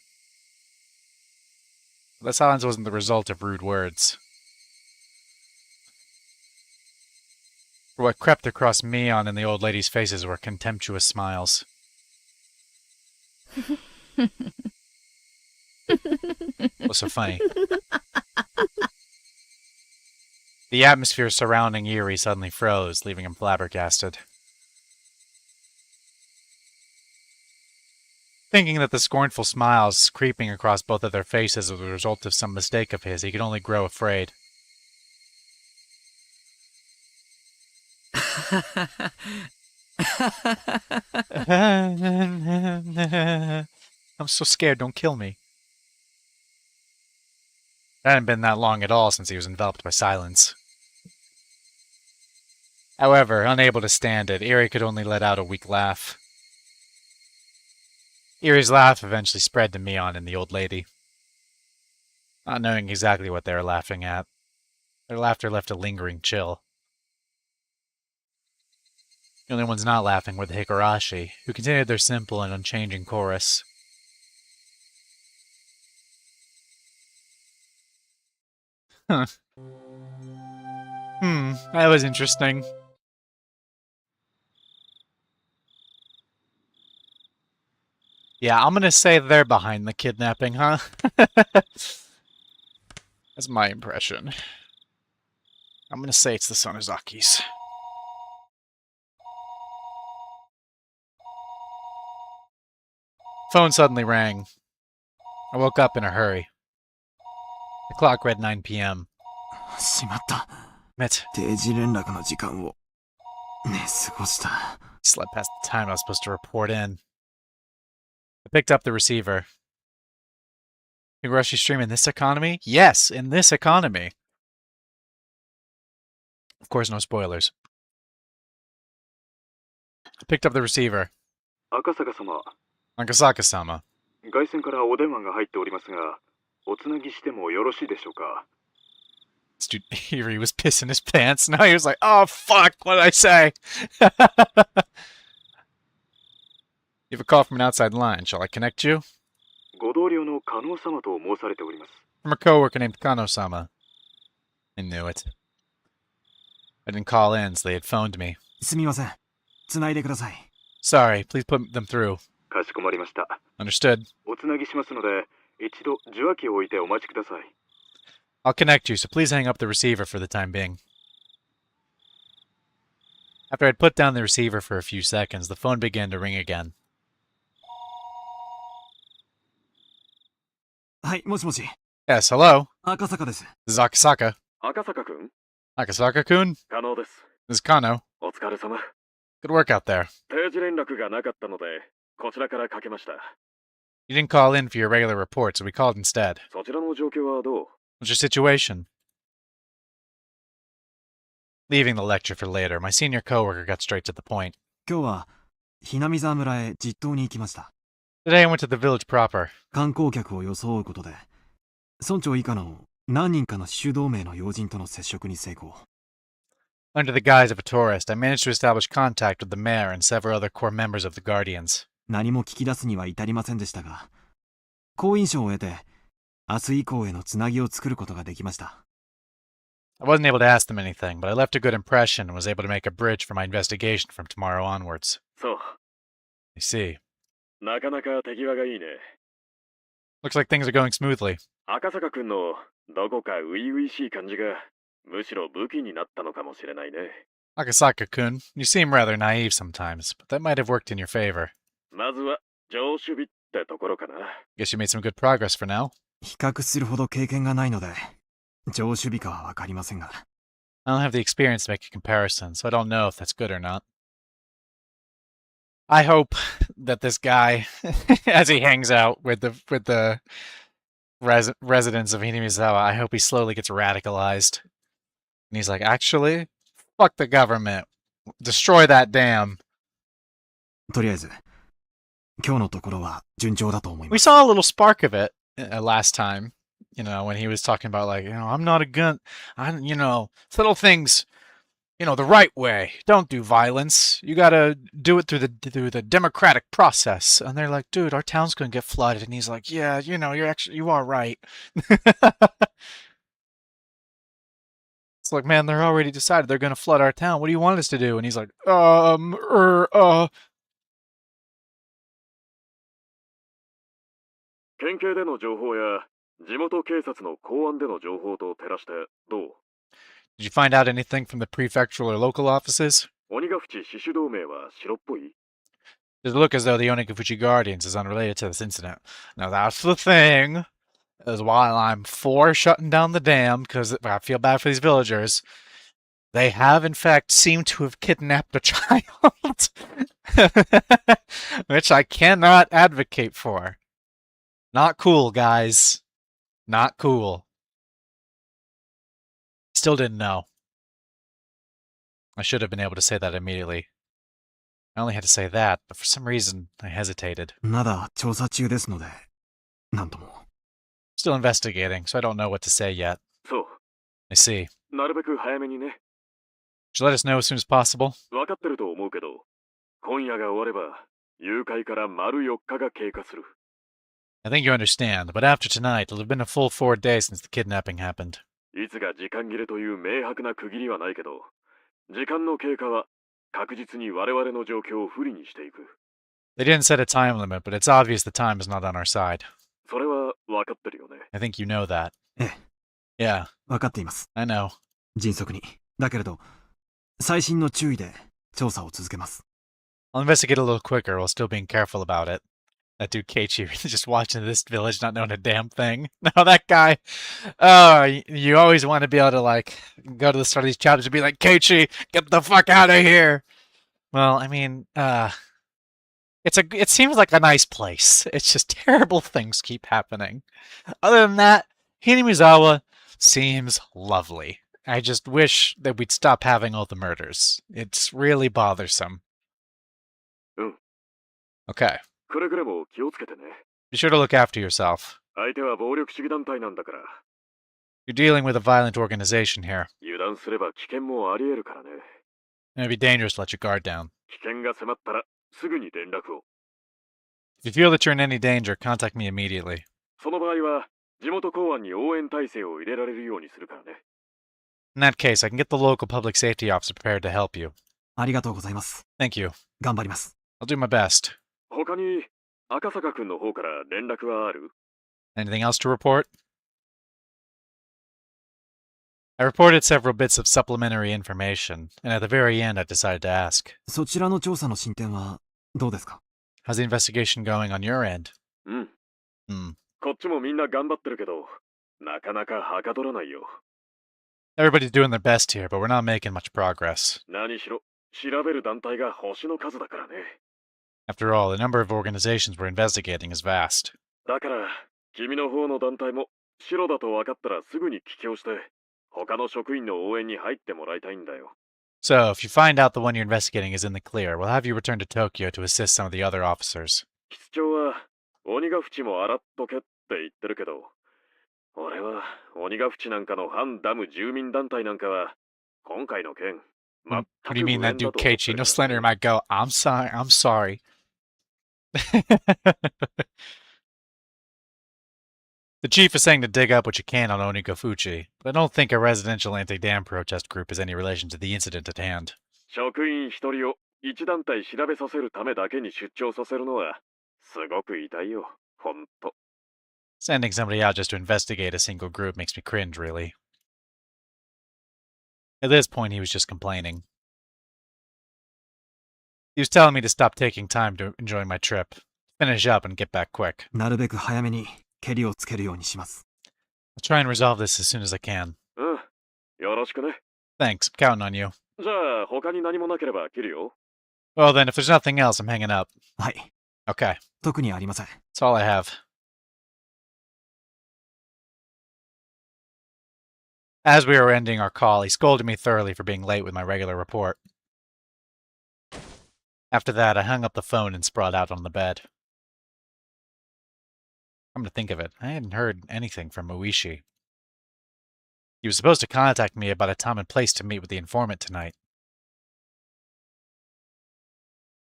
But the silence wasn't the result of rude words. For what crept across Mion and the old lady's faces were contemptuous smiles. What's so funny? The atmosphere surrounding Erie suddenly froze, leaving him flabbergasted. Thinking that the scornful smiles creeping across both of their faces were the result of some mistake of his, he could only grow afraid. I'm so scared, don't kill me. It hadn't been that long at all since he was enveloped by silence. However, unable to stand it, Erie could only let out a weak laugh. Erie's laugh eventually spread to Mion and the old lady. Not knowing exactly what they were laughing at, their laughter left a lingering chill. The only ones not laughing were the Higurashi, who continued their simple and unchanging chorus. Huh. That was interesting. Yeah, I'm gonna say they're behind the kidnapping, huh? That's my impression. I'm gonna say it's the Sonozakis. Phone suddenly rang. I woke up in a hurry. The clock read 9 p.m. しまった。 Met. 定時連絡の時間を寝過ごした。 Slept past the time I was supposed to report in. I picked up the receiver. Higurashi stream in this economy? Yes, in this economy. Of course, no spoilers. I picked up the receiver. 赤坂様、 Nagasaka-sama. 外線からお電話が入っておりますが、おつなぎしてもよろしいでしょうか。 This dude, he was pissing his pants. Now he was like, oh, fuck, what did I say? You have a call from an outside line. Shall I connect you? ご同僚の加納様と申されております。 From a coworker named Kano-sama. I knew it. I didn't call in, so they had phoned me. すみません。つないでください。 Sorry, please put them through. かしこまりました。 Understood. おつなぎしますので、一度受話器を置いてお待ちください。 I'll connect you, so please hang up the receiver for the time being. After I'd put down the receiver for a few seconds, the phone began to ring again. はい、もしもし。 Yes, hello. 赤坂です。 This is Akasaka. 赤坂くん、 Akasaka-kun? 加納です。 This is Kano. お疲れ様。 Good work out there. 定時連絡がなかったので、こちらからかけました。 You didn't call in for your regular report, so we called instead. そちらの状況はどう？ What's your situation? Leaving the lecture for later, my senior coworker got straight to the point. 今日は、ひなみ沢村へ実島に行きました。 Today I went to the village proper. 観光客を装うことで、村長以下の何人かの種同盟の要人との接触に成功。 Under the guise of a tourist, I managed to establish contact with the mayor and several other core members of the Guardians. 何も聞き出すには至りませんでしたが、好印象を得て、明日以降へのつなぎを作ることができました。 I wasn't able to ask them anything, but I left a good impression and was able to make a bridge for my investigation from tomorrow onwards. そう。 I see. なかなか手際がいいね。 Looks like things are going smoothly. 赤坂くんのどこか初々しい感じが、むしろ武器になったのかもしれないね。 Akasaka-kun, you seem rather naive sometimes, but that might have worked in your favor. まずは上守備ってところかな。 Guess you made some good progress for now. 比較するほど経験がないので、上守備かはわかりませんが。 I don't have the experience to make a comparison, so I don't know if that's good or not. I hope that this guy, as he hangs out with the residents of Hinamizawa, I hope he slowly gets radicalized. And he's like, actually, fuck the government. Destroy that dam. とりあえず、今日のところは順調だと思いま We す。 saw a little spark of it last time, you know, when he was talking about like, you know, I'm not a gun, you know, little things, you know, the right way. Don't do violence. You gotta do it through the democratic process. And they're like, dude, our town's gonna get flooded. And he's like, yeah, you know, you are right. It's like, man, they're already decided they're gonna flood our town. What do you want us to do? And he's like, 県警での情報や地元警察の公安での情報と照らしてどう？ Did you find out anything from the prefectural or local offices? 鬼ヶ淵死守同盟は白っぽい？ Does it look as though the Onikafuchi Guardians is unrelated to this incident? Now that's the thing, is while I'm for shutting down the dam, because I feel bad for these villagers, they have in fact seemed to have kidnapped a child, which I cannot advocate for. Not cool, guys. Not cool. Still didn't know. I should have been able to say that immediately. I only had to say that, but for some reason, I hesitated. まだ調査中ですので、なんとも。 Still investigating, so I don't know what to say yet. そう。 I see. なるべく早めにね。 Should you let us know as soon as possible? わかってると思うけど、今夜が終われば、誘拐から丸4日が経過する。 I think you understand, but after tonight, it'll have been a full 4 days since the kidnapping happened. いつが時間切れという明白な区切りはないけど、時間の経過は確実に我々の状況を不利にしていく。They didn't set a time limit, but it's obvious the time is not on our side. それは分かってるよね。I think you know that. ええ、 Yeah, 分かっています。 I know. 迅速に。だけれど、細心の注意で調査を続けます。 I'll investigate a little quicker while still being careful about it. That dude Keiichi really just watching this village, not knowing a damn thing. No, that guy. Oh, you always want to be able to, like, go to the start of these chapters and be like, Keiichi, get the fuck out of here. Well, I mean, it seems like a nice place. It's just terrible things keep happening. Other than that, Hinamizawa seems lovely. I just wish that we'd stop having all the murders. It's really bothersome. Okay. くれぐれも気をつけてね。 Be sure to look after yourself. 相手は暴力主義団体なんだから。 You're dealing with a violent organization here. 油断すれば危険もあり得るからね。 It'd be dangerous to let your guard down. 危険が迫ったらすぐに連絡を。 If you feel that you're in any danger, contact me immediately. その場合は地元公安に応援体制を入れられるようにするからね。 In that case, I can get the local public safety officer prepared to help you. ありがとうございます。 Thank you. 頑張ります。 I'll do my best. 他に赤坂くんの方から連絡はある？ Anything else to report? I reported several bits of supplementary information, and at the very end I decided to ask. そちらの調査の進展はどうですか？ How's the investigation going on your end? うん。 Hmm. こっちもみんな頑張ってるけど、なかなかはかどらないよ。 Everybody's doing their best here, but we're not making much progress. 何しろ、調べる団体が星の数だからね。 After all, the number of organizations we're investigating is vast. だから、君の方の団体も白だと分かったらすぐに帰郷して、他の職員の応援に入ってもらいたいんだよ。 So, if you find out the one you're investigating is in the clear, we'll have you return to Tokyo to assist some of the other officers. 室長は、鬼ヶ淵も洗っとけって言ってるけど、俺は鬼ヶ淵なんかの反ダム住民団体なんかは、今回の件、 What do you mean that dude Keiichi? No Slender might go, I'm sorry. The chief is saying to dig up what you can on Onigafuchi, but I don't think a residential anti-dam protest group has any relation to the incident at hand. 職員一人を一団体調べさせるためだけに出張させるのは、すごく痛いよ、ほんと。 Sending somebody out just to investigate a single group makes me cringe, really. At this point, he was just complaining. He was telling me to stop taking time to enjoy my trip, finish up and get back quick. なるべく早めにケリをつけるようにします。 I'll try and resolve this as soon as I can. うん、よろしくね。 Thanks, I'm counting on you. じゃあ、他に何もなければ切るよ。 Well then, if there's nothing else, I'm hanging up. はい。 Okay, 特にありません。 that's all I have. As we were ending our call, he scolded me thoroughly for being late with my regular report. After that, I hung up the phone and sprawled out on the bed. Come to think of it, I hadn't heard anything from Muishi. He was supposed to contact me about a time and place to meet with the informant tonight.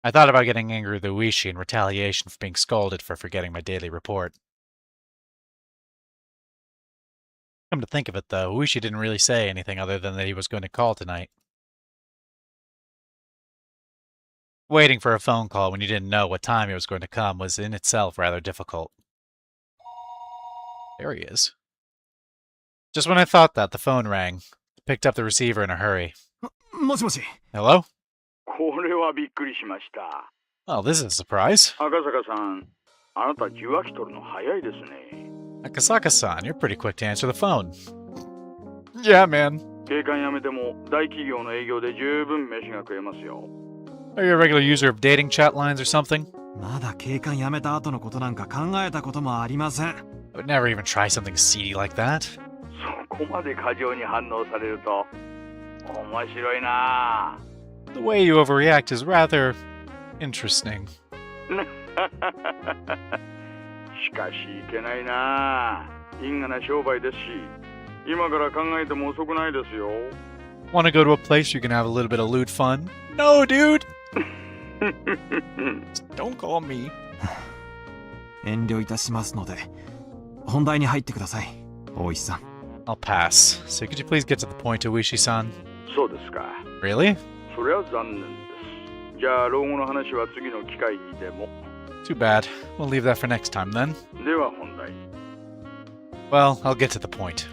I thought about getting angry with Uishi in retaliation for being scolded for forgetting my daily report. Come to think of it, though, Uishi didn't really say anything other than that he was going to call tonight. Waiting for a phone call when you didn't know what time it was going to come was in itself rather difficult. There he is. Just when I thought that, the phone rang. I picked up the receiver in a hurry. もしもし。 Hello? これはびっくりしました。 Oh, this is a surprise. 赤坂さん、あなた受話器取るの早いですね。 Akasaka-san, you're pretty quick to answer the phone. Yeah, man. 警官辞めても大企業の営業で十分飯が食えますよ。 Are you a regular user of dating chat lines or something? まだ警官辞めた後のことなんか考えたこともありません。 I would never even try something seedy like that. そこまで過剰に反応されると面白いな。 The way you overreact is rather interesting. しかしいけないな。因果な商売ですし、今から考えても遅くないですよ。 Want to go to a place where you can have a little bit of lewd fun? No, dude! Don't call me. 遠慮いたしますので、本題に入ってください、大石さん。I'll pass. So could you please get to the point, Uishi-san? そうですか。 Really? それは残念です。じゃあ老後の話は次の機会にでも。 Too bad. We'll leave that for next time then. では本題。 Well, I'll get to the point.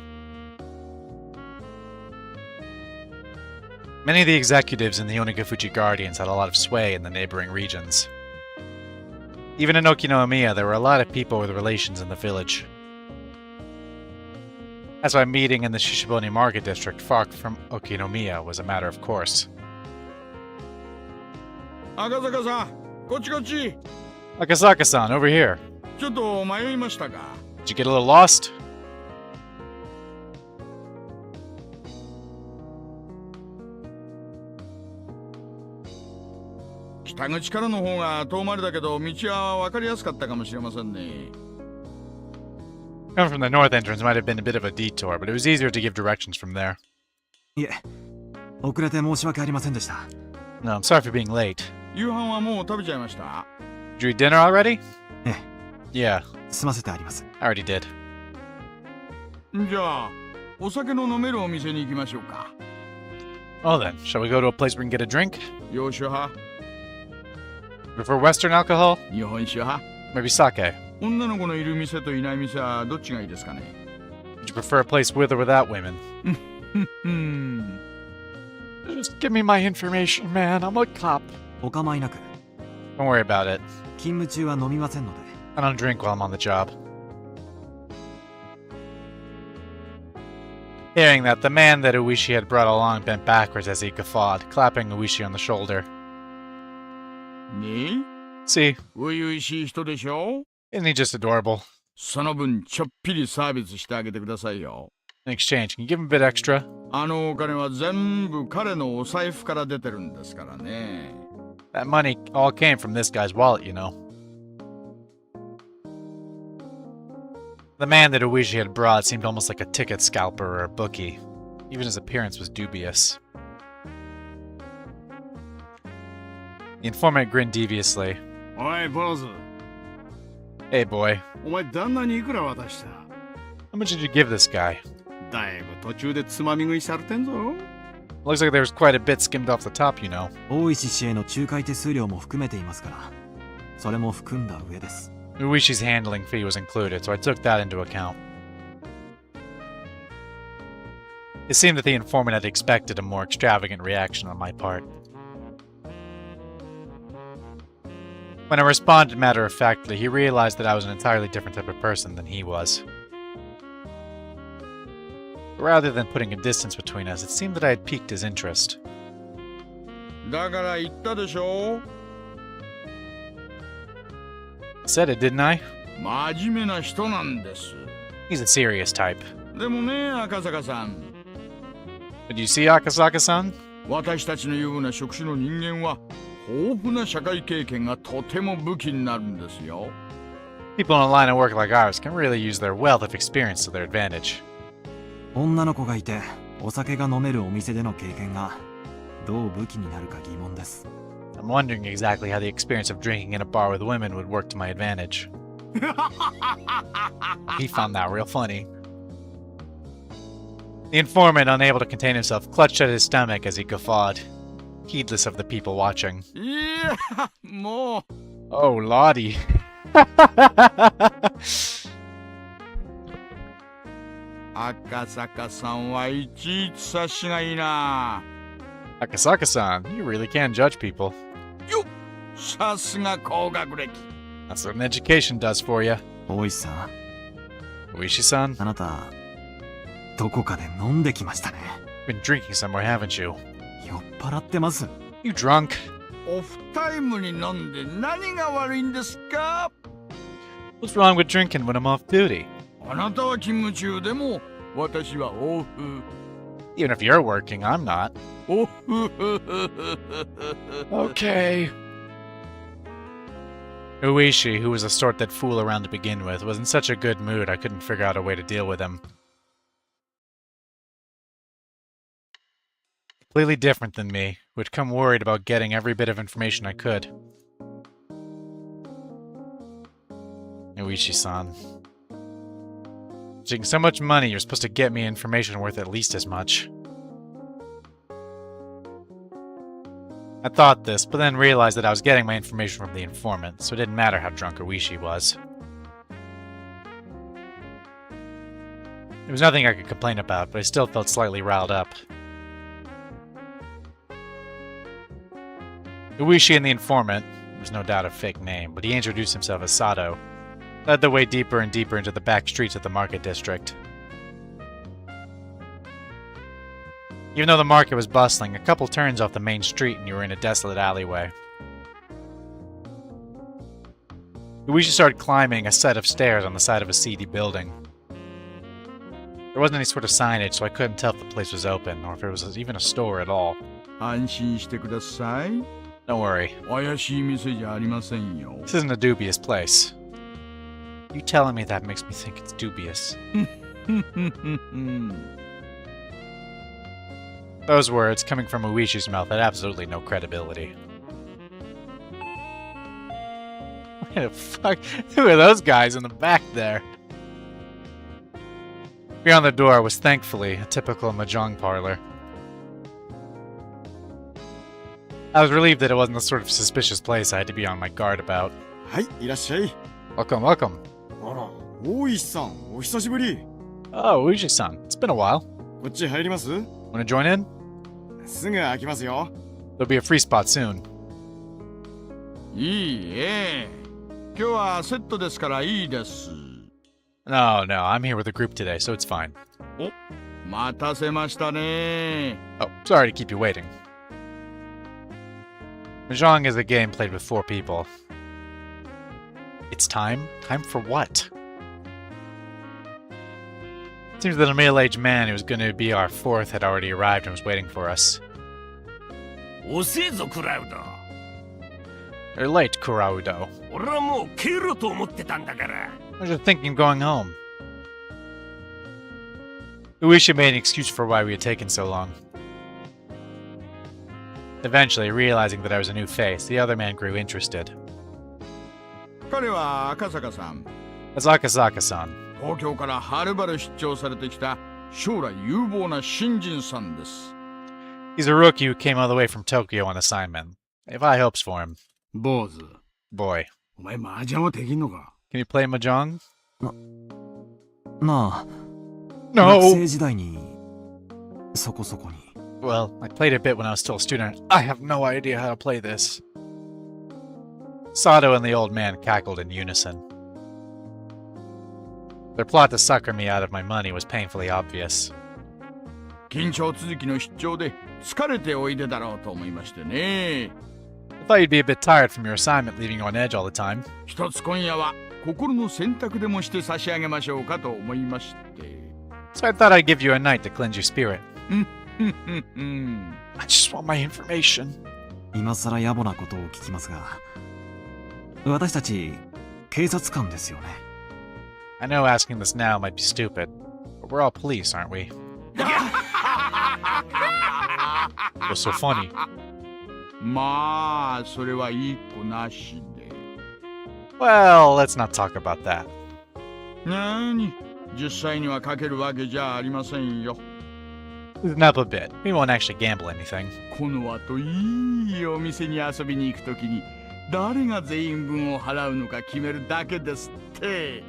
Many of the executives in the Onigafuchi Guardians had a lot of sway in the neighboring regions. Even in Okinomiya, there were a lot of people with relations in the village. That's why meeting in the Shishibone Market District far from Okinomiya was a matter of course. 赤坂さん、こっちこっち。 Akasaka-san, over here. ちょっと迷いましたか。 Did you get a little lost? 北口からの方が遠回りだけど道は分かりやすかったかもしれませんね。 Coming from the north entrance might have been a bit of a detour, but it was easier to give directions from there. いえ、遅れて申し訳ありませんでした。 No, I'm sorry for being late. 夕飯はもう食べちゃいました。 Did you eat dinner already? え Yeah, 済ませてあります。 I already did. じゃあお酒の飲めるお店に行きましょうか。 Well then, shall we go to a place where we can get a drink? 洋酒派、 Prefer Western alcohol? 日本酒派。 Maybe sake. 女の子のいる店といない店はどっちがいいですかね。 Would you prefer a place with or without women? うん。 Just give me my information, man. I'm a cop. お構いなく。 Don't worry about it. 勤務中は飲みませんので。 I don't drink while I'm on the job. Hearing that, the man that Uishi had brought along bent backwards as he guffawed, clapping Uishi on the shoulder. ね See, え、初々しい人でしょ。 isn't he just adorable? その分ちょっぴりサービスしてあげてくださいよ。 In exchange, can you give him a bit extra? あのお金は全部彼のお財布から出てるんですからね。 That money all came from this guy's wallet, you know. The man that Uishi had brought seemed almost like a ticket scalper or a bookie. Even his appearance was dubious. The informant grinned deviously. おい、坊主。 Hey, boy. お前、旦那にいくら渡した？ How much did you give this guy? だいぶ途中でつまみ食いされてんぞ。 Looks like there was quite a bit skimmed off the top, you know. 大石氏への仲介手数料も含めていますから、それも含んだ上です。 Uishi's handling fee was included, so I took that into account. It seemed that the informant had expected a more extravagant reaction on my part. When I responded matter-of-factly, he realized that I was an entirely different type of person than he was. Rather than putting a distance between us, it seemed that I had piqued his interest. だから言ったでしょ。 I said it, didn't I? 真面目な人なんです。 He's a serious type. でもね、赤坂さん。 Did you see Akasaka-san? 私たちのような職種の人間は豊富な社会経験がとても武器になるんですよ。 People in a line of work like ours can really use their wealth of experience to their advantage. 女の子がいて、お酒が飲めるお店での経験がどう武器になるか疑問です。 I'm wondering exactly how the experience of drinking in a bar with women would work to my advantage. He found that real funny. The informant, unable to contain himself, clutched at his stomach as he guffawed, heedless of the people watching. いや、もう。 Oh, Lottie. 赤坂さんはいちいち察しがいいな。 Akasaka-san, you really can judge people. よっ、さすが高学歴。 That's what an education does for you. 大石さん、 Uishi-san, あなた、どこかで飲んできましたね。 been drinking somewhere, haven't you? 酔っ払ってます。 You drunk? オフタイムに飲んで何が悪いんですか？ What's wrong with drinking when I'm off duty? あなたは勤務中でも私はオフ。 Even if you're working, I'm not. オフ。 Okay. Uishi, who was a sort that fool around to begin with, was in such a good mood I couldn't figure out a way to deal with him. Completely different than me, who had come worried about getting every bit of information I could. Uishi-san. Taking so much money, you're supposed to get me information worth at least as much. I thought this, but then realized that I was getting my information from the informant, so it didn't matter how drunk Higurashi was. There was nothing I could complain about, but I still felt slightly riled up. Higurashi and the informant, was no doubt a fake name, but he introduced himself as Sato, led the way deeper and deeper into the back streets of the market district. Even though the market was bustling, a couple turns off the main street and you were in a desolate alleyway. Higurashi started climbing a set of stairs on the side of a seedy building. There wasn't any sort of signage, so I couldn't tell if the place was open, or if it was even a store at all. 安心してください。 Don't worry, 怪しい店じゃありませんよ。 this isn't a dubious place. You telling me that makes me think it's dubious. Those words, coming from Uishi's mouth, had absolutely no credibility. What the fuck? Who are those guys in the back there? Beyond the door was thankfully a typical mahjong parlor. I was relieved that it wasn't the sort of suspicious place I had to be on my guard about. はい、いらっしゃい。 Welcome, welcome. あら、大石さん、お久しぶり。 Oh, Uishi-san. It's been a while. こっち入ります？ Wanna join in? すぐ開きますよ。 There'll be a free spot soon. いいえ。今日はセットですからいいです。 No, no, I'm here with a group today, so it's fine. お、待たせましたね。 Oh, sorry to keep you waiting. Mahjong is a game played with 4 people. It's time? Time for what? It seems that a middle-aged man who was going to be our 4th had already arrived and was waiting for us. 遅えぞクラウド。 You're late, Kuraudo. 俺はもう帰ろうと思ってたんだから。 I was just thinking of going home. Uishi made an excuse for why we had taken so long. Eventually, realizing that I was a new face, the other man grew interested. 彼は赤坂さん。 That's Akasaka-san. 東京からはるばる出張されてきた将来有望な新人さんです。 He's a rookie who came all the way from Tokyo on assignment. I have high hopes for him. 坊主、 Boy. お前麻雀はできんのか？ Can you play Mahjong? まあ、 No! 学生時代にそこそこに。 Well, I played a bit when I was still a student. I have no idea how to play this. Sato and the old man cackled in unison. Their plot to sucker me out of my money was painfully obvious. 緊張続きの出張で疲れておいでだろうと思いましてね。 I thought you'd be a bit tired from your assignment, leaving you on edge all the time. 一つ今夜は心の洗濯でもして差し上げましょうかと思いまして。 So I thought I'd give you a night to cleanse your spirit. うん。 I just want my information. 今さら野暮なことを聞きますが、私たち警察官ですよね。 I know asking this now might be stupid, but we're all police, aren't we? You're so funny. まあ、それはいい子なしで。 Well, let's not talk about that. なに、実際にはかけるわけじゃありませんよ。 Listen up a bit. We won't actually gamble anything. この後いいお店に遊びに行くときに誰が全員分を払うのか決めるだけですって。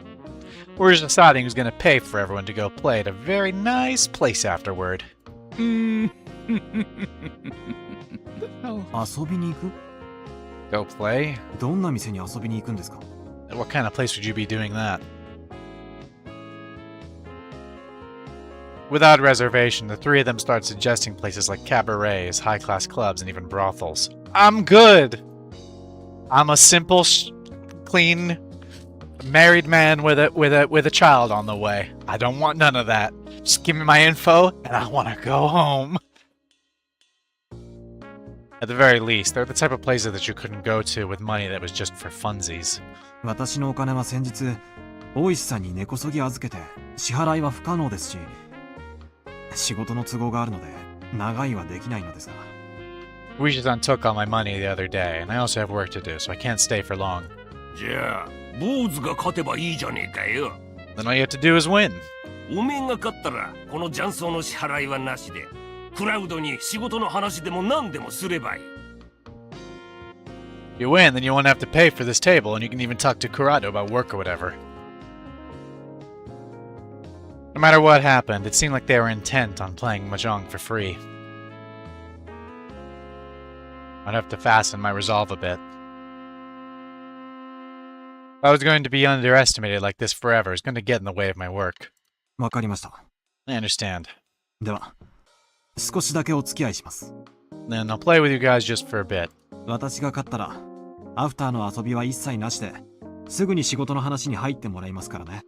We're just deciding who's going to pay for everyone to go play at a very nice place afterward. 遊びに行く？ Go play? どんな店に遊びに行くんですか？ What kind of place would you be doing that? Without reservation, the 3 of them started suggesting places like cabarets, high-class clubs, and even brothels. I'm good! I'm a simple, clean, married man with a child on the way. I don't want none of that. Just give me my info, and I want to go home. At the very least, they're the type of places that you couldn't go to with money that was just for funsies. 私のお金は先日、大石さんに根こそぎ預けて、支払いは不可能ですし、仕事の都合があるので、長居はできないのですが。Uishi-san took all my money the other day, and I also have work to do, so I can't stay for long. じゃあ坊主が勝てばいいじゃねえかよ。Then all you have to do is win. おめえが勝ったらこの雀荘の支払いはなしで、クラウドに仕事の話でも何でもすればいい。If you win, then you won't have to pay for this table, and you can even talk to Kurado about work or whatever. No matter what happened, it seemed like they were intent on playing Mahjong for free. I'd have to fasten my resolve a bit. If I was going to be underestimated like this forever, it's going to get in the way of my work. わかりました。I understand. では、少しだけお付き合いします。Then I'll play with you guys just for a bit. 私が勝ったら、アフターの遊びは一切なしで、すぐに仕事の話に入ってもらいますからね。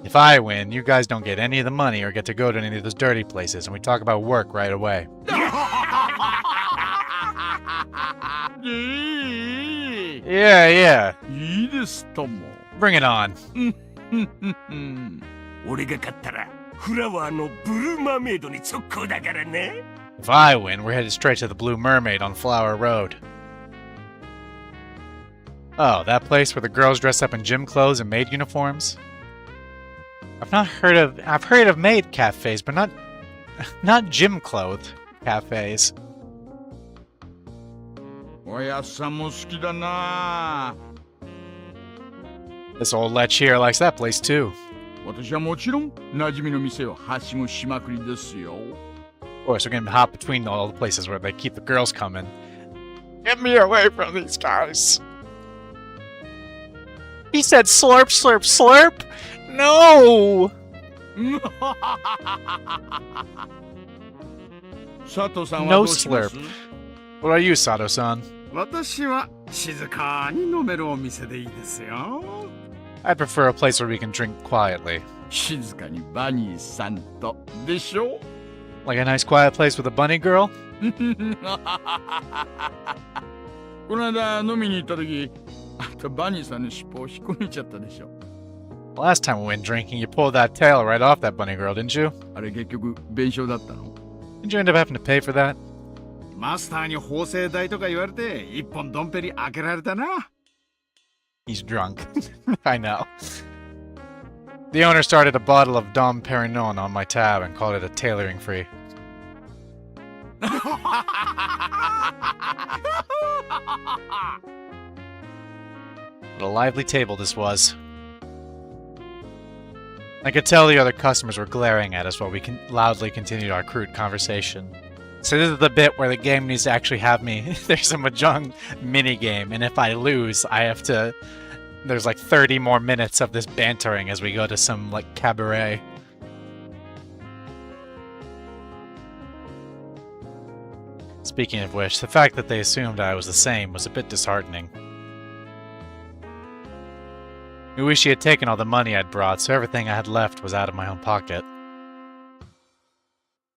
If I win, you guys don't get any of the money or get to go to any of those dirty places, and we talk about work right away. Yeah. いいですとも。Bring it on. 俺が勝ったらフラワーのブルーマーメイドに直行だからね。If I win, we're headed straight to the Blue Mermaid on Flower Road. Oh, that place where the girls dress up in gym clothes and maid uniforms? I've heard of maid cafes, but not gym clothes cafes. おやっさんも好きだな。 This old lech here likes that place too. 私はもちろん馴染みの店をはしごしまくりですよ。 Of course, we're gonna hop between all the places where they keep the girls coming. Get me away from these guys. He said slurp, slurp, slurp? No! 佐藤さんは No どうします slurp. What about you, Sato-san? 私は静かに飲めるお店でいいですよ。I'd prefer a place where we can drink quietly. 静かにバニーさんとでしょ Like a nice quiet place with a bunny girl? この間飲みに行った時、あんたバニーさんの尻尾を引っこ抜いちゃったでしょ Last time we went drinking, you pulled that tail right off that bunny girl, didn't you? あれ結局弁償だったの Did you end up having to pay for that? マスターに法政代とか言われて一本ドンペリ開けられたな。He's drunk. I know. The owner started a bottle of Dom Perignon on my tab and called it a tailoring free. What a lively table this was. I could tell the other customers were glaring at us while we loudly continued our crude conversation. So this is the bit where the game needs to actually have me. There's a Mahjong minigame, and if I lose, I have to... There's like 30 more minutes of this bantering as we go to some, like, cabaret. Speaking of which, the fact that they assumed I was the same was a bit disheartening. We wish he had taken all the money I'd brought, so everything I had left was out of my own pocket.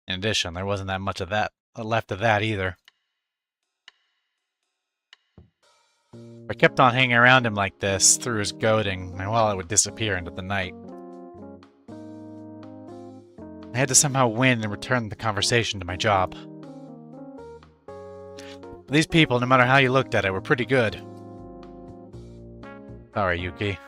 In addition, there wasn't that much of that left of that either. If I kept on hanging around him like this, through his goading, my wallet would disappear into the night. I had to somehow win and return the conversation to my job. But these people, no matter how you looked at it, were pretty good. Sorry, Yuki.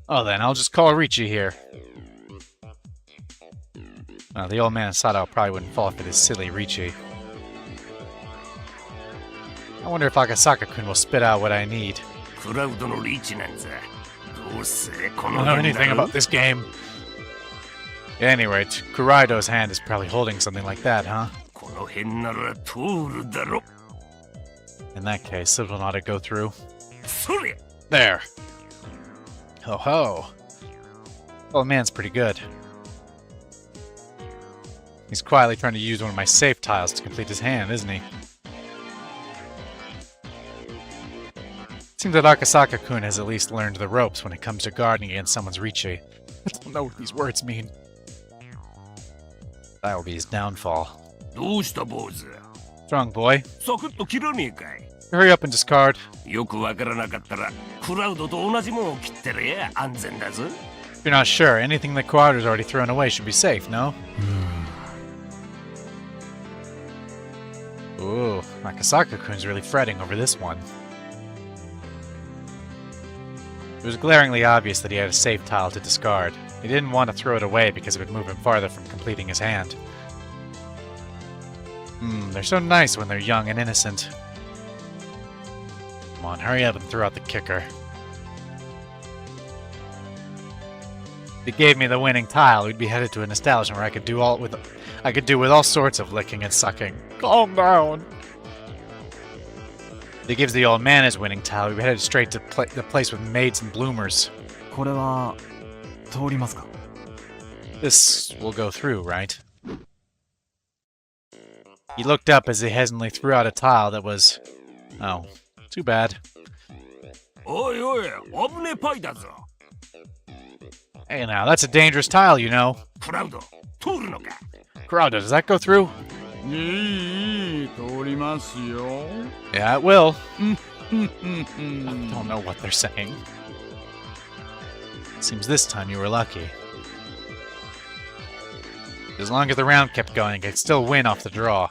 Oh, then I'll just call Richie here. Well, the old man Sato probably wouldn't fall for this silly Richie. I wonder if Akasaka-kun will spit out what I need. I don't know anything about this game. At any rate, Kuraido's hand is probably holding something like that, huh? In that case, it will not go through. There. Ho ho. Old man's pretty good. He's quietly trying to use one of my safe tiles to complete his hand, isn't he? Seems that Akasaka-kun has at least learned the ropes when it comes to guarding against someone's Richi. I don't know what these words mean. That will be his downfall. Strong boy. Hurry up and discard. If you're not sure, anything that Kurado's already thrown away should be safe, no? Ooh, Akasaka-kun's really fretting over this one. It was glaringly obvious that he had a safe tile to discard. He didn't want to throw it away because it would move him farther from completing his hand. They're so nice when they're young and innocent. Come on, hurry up and throw out the kicker. If he gave me the winning tile, we'd be headed to an establishment where I could do with all sorts of licking and sucking. Calm down. If he gives the old man his winning tile, we'd be headed straight to the place with maids and bloomers. これは通りますか? This will go through, right? He looked up as he hesitantly threw out a tile that was... Oh, too bad. Hey now, that's a dangerous tile, you know. Kurado, does that go through? Yeah, it will. I don't know what they're saying. Seems this time you were lucky. As long as the round kept going, I'd still win off the draw.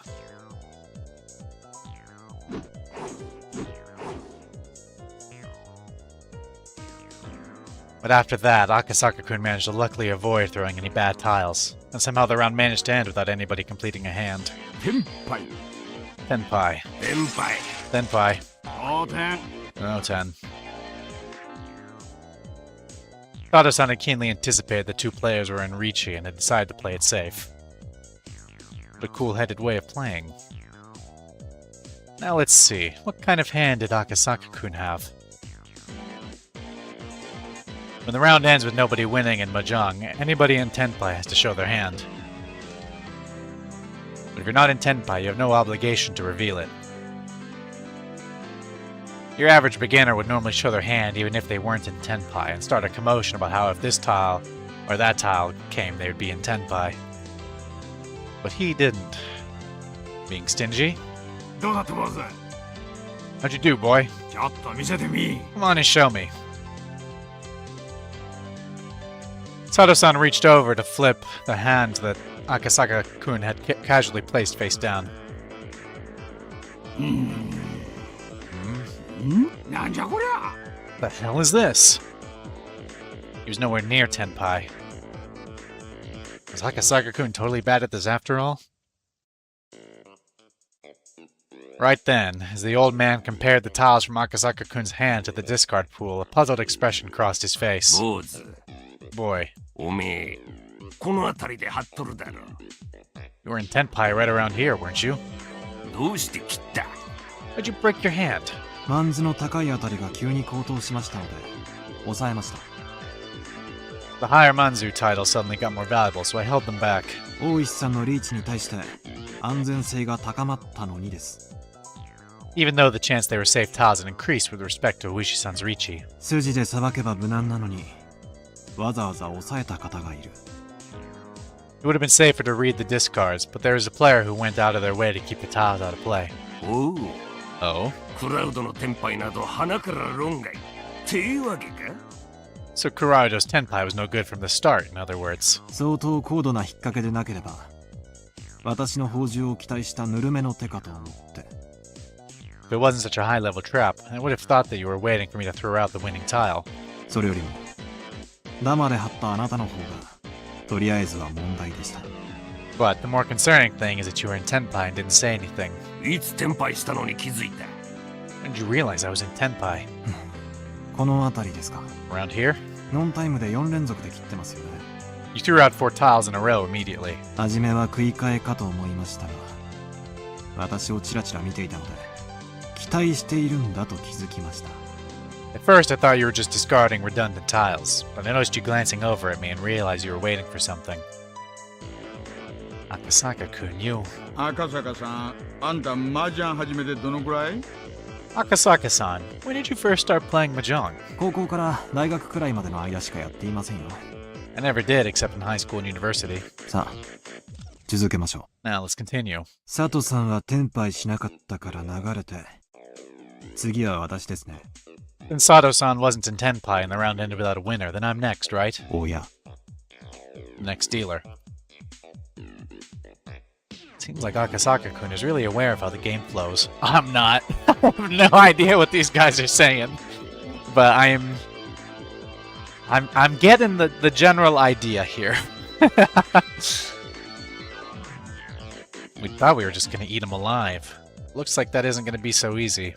But after that, Akasaka-kun managed to luckily avoid throwing any bad tiles, and somehow the round managed to end without anybody completing a hand. Tenpai. Tenpai. Tenpai. Tenpai. Oh, 10. Oh, 10. Sato-san had keenly anticipated the two players were in Richi and had decided to play it safe. What a cool-headed way of playing. Now let's see, what kind of hand did Akasaka-kun have? When the round ends with nobody winning in Mahjong, anybody in Tenpai has to show their hand. But if you're not in Tenpai, you have no obligation to reveal it. Your average beginner would normally show their hand even if they weren't in Tenpai and start a commotion about how if this tile or that tile came, they would be in Tenpai. But he didn't. Being stingy? How'd you do, boy? Come on and show me. Sato-san reached over to flip the hand that Akasaka-kun had casually placed face down. The hell is this? He was nowhere near Tenpai. Was Akasaka-kun totally bad at this after all? Right then, as the old man compared the tiles from Akasaka-kun's hand to the discard pool, a puzzled expression crossed his face. Boy. You were in Tenpai right around here, weren't you? Why'd you break your hand? マンズの高いあたりが急に高騰しましたので抑えました。 The higher Manzu title suddenly got more valuable, so I held them back. 大石さんのリーチに対して安全性が高まったのにです。 Even though the chance they were safe tiles had increased with respect to Uishi-san's Richi. 筋でさばけば無難なのにわざわざ抑えた方がいる。 It would have been safer to read the discards, but there was a player who went out of their way to keep the tiles out of play. Oh? っていうわけか? So Kurado's Tenpai was no good from the start, in other words. 相当高度な引っ掛けでなければ私の宝珠を期待したぬるめの手かと思って。 If it wasn't such a high-level trap, I would have thought that you were waiting for me to throw out the winning tile. それよりもダマで張ったあなたの方がとりあえずは問題でした。 But the more concerning thing is that you were in Tenpai and didn't say anything. いつ転廃したのに気づいた? When did you realize I was in Tenpai? この辺りですか。 Around here? ノンタイムで4連続で切ってますよね。 You threw out 4 tiles in a row immediately. 初めは食い替えかと思いましたが、私をチラチラ見ていたので、期待しているんだと気づきました。 At first I thought you were just discarding redundant tiles, but I noticed you glancing over at me and realized you were waiting for something. Akasaka-kun, you... 赤坂さん、あんた麻雀始めてどのくらい? Akasaka-san, when did you first start playing Mahjong? 高校から大学くらいまでの間しかやっていませんよ。 I never did, except in high school and university. さあ、続けましょう。 Now, let's continue. 佐藤さんは転廃しなかったから流れて、次は私ですね。Since Sato-san wasn't in Tenpai and the round ended without a winner, then I'm next, right? Oh yeah. Next dealer. Seems like Akasaka-kun is really aware of how the game flows. I'm not. I have no idea what these guys are saying. But I'm getting the general idea here. We thought we were just gonna eat him alive. Looks like that isn't gonna be so easy.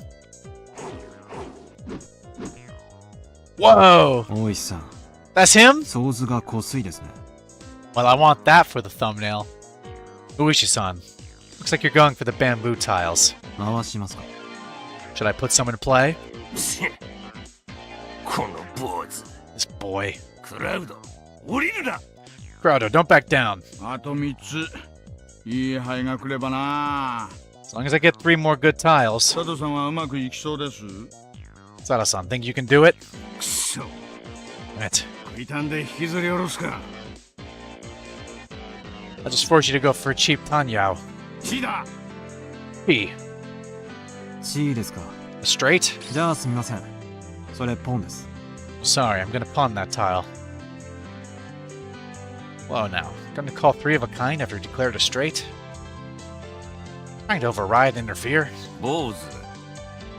Whoa! 大石さん、 That's him? 想図が濃すいですね。 Well, I want that for the thumbnail. Uishi-san, looks like you're going for the bamboo tiles. 回しますか。 Should I put some into play? この坊主。 This boy. クラウド、降りるな。 Crowdo, don't back down. あと3つ。いい灰が来ればな。 As long as I get 3 more good tiles. 佐藤さんはうまくいきそうです。 Sato-san, think you can do it? くそ。 It. 食いたんで引きずり下ろすか。 I'll just force you to go for a cheap Tanyao. チーだ。 P. C ですか。 Straight? じゃあすみません。それポンです。 Sorry, I'm gonna pawn that tile. Whoa now. Gonna call 3 of a kind after declared a straight? Trying to override and interfere? 坊主、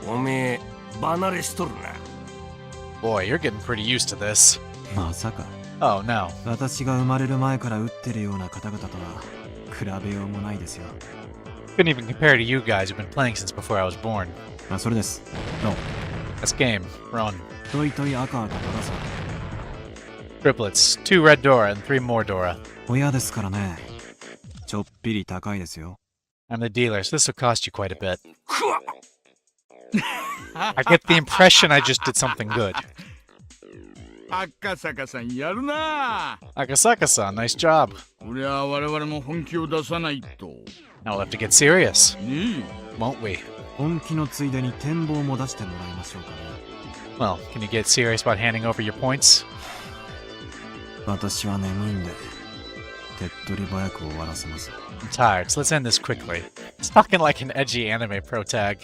おめえ、離れしとるな。 Boy, you're getting pretty used to this. まさか。 Oh no. 私が生まれる前から打ってるような方々とは比べようもないですよ。 Couldn't even compare to you guys who've been playing since before I was born. あ、それです。どう That's game. Run. トイトイ赤赤ドラさん。 Triplets. 2 red Dora and 3 more Dora. 親ですからね。ちょっぴり高いですよ。 I'm the dealer, so this will cost you quite a bit. I get the impression I just did something good. 赤坂さんやるな。 Akasaka-san, nice job. こりゃ我々も本気を出さないと。 Now we'll have to get serious, ね won't we? 本気のついでに展望も出してもらいましょうかね。 Well, can you get serious about handing over your points? 私は眠いんで、手っ取り早く終わらせます。 I'm tired, so let's end this quickly. It's talking like an edgy anime pro tag.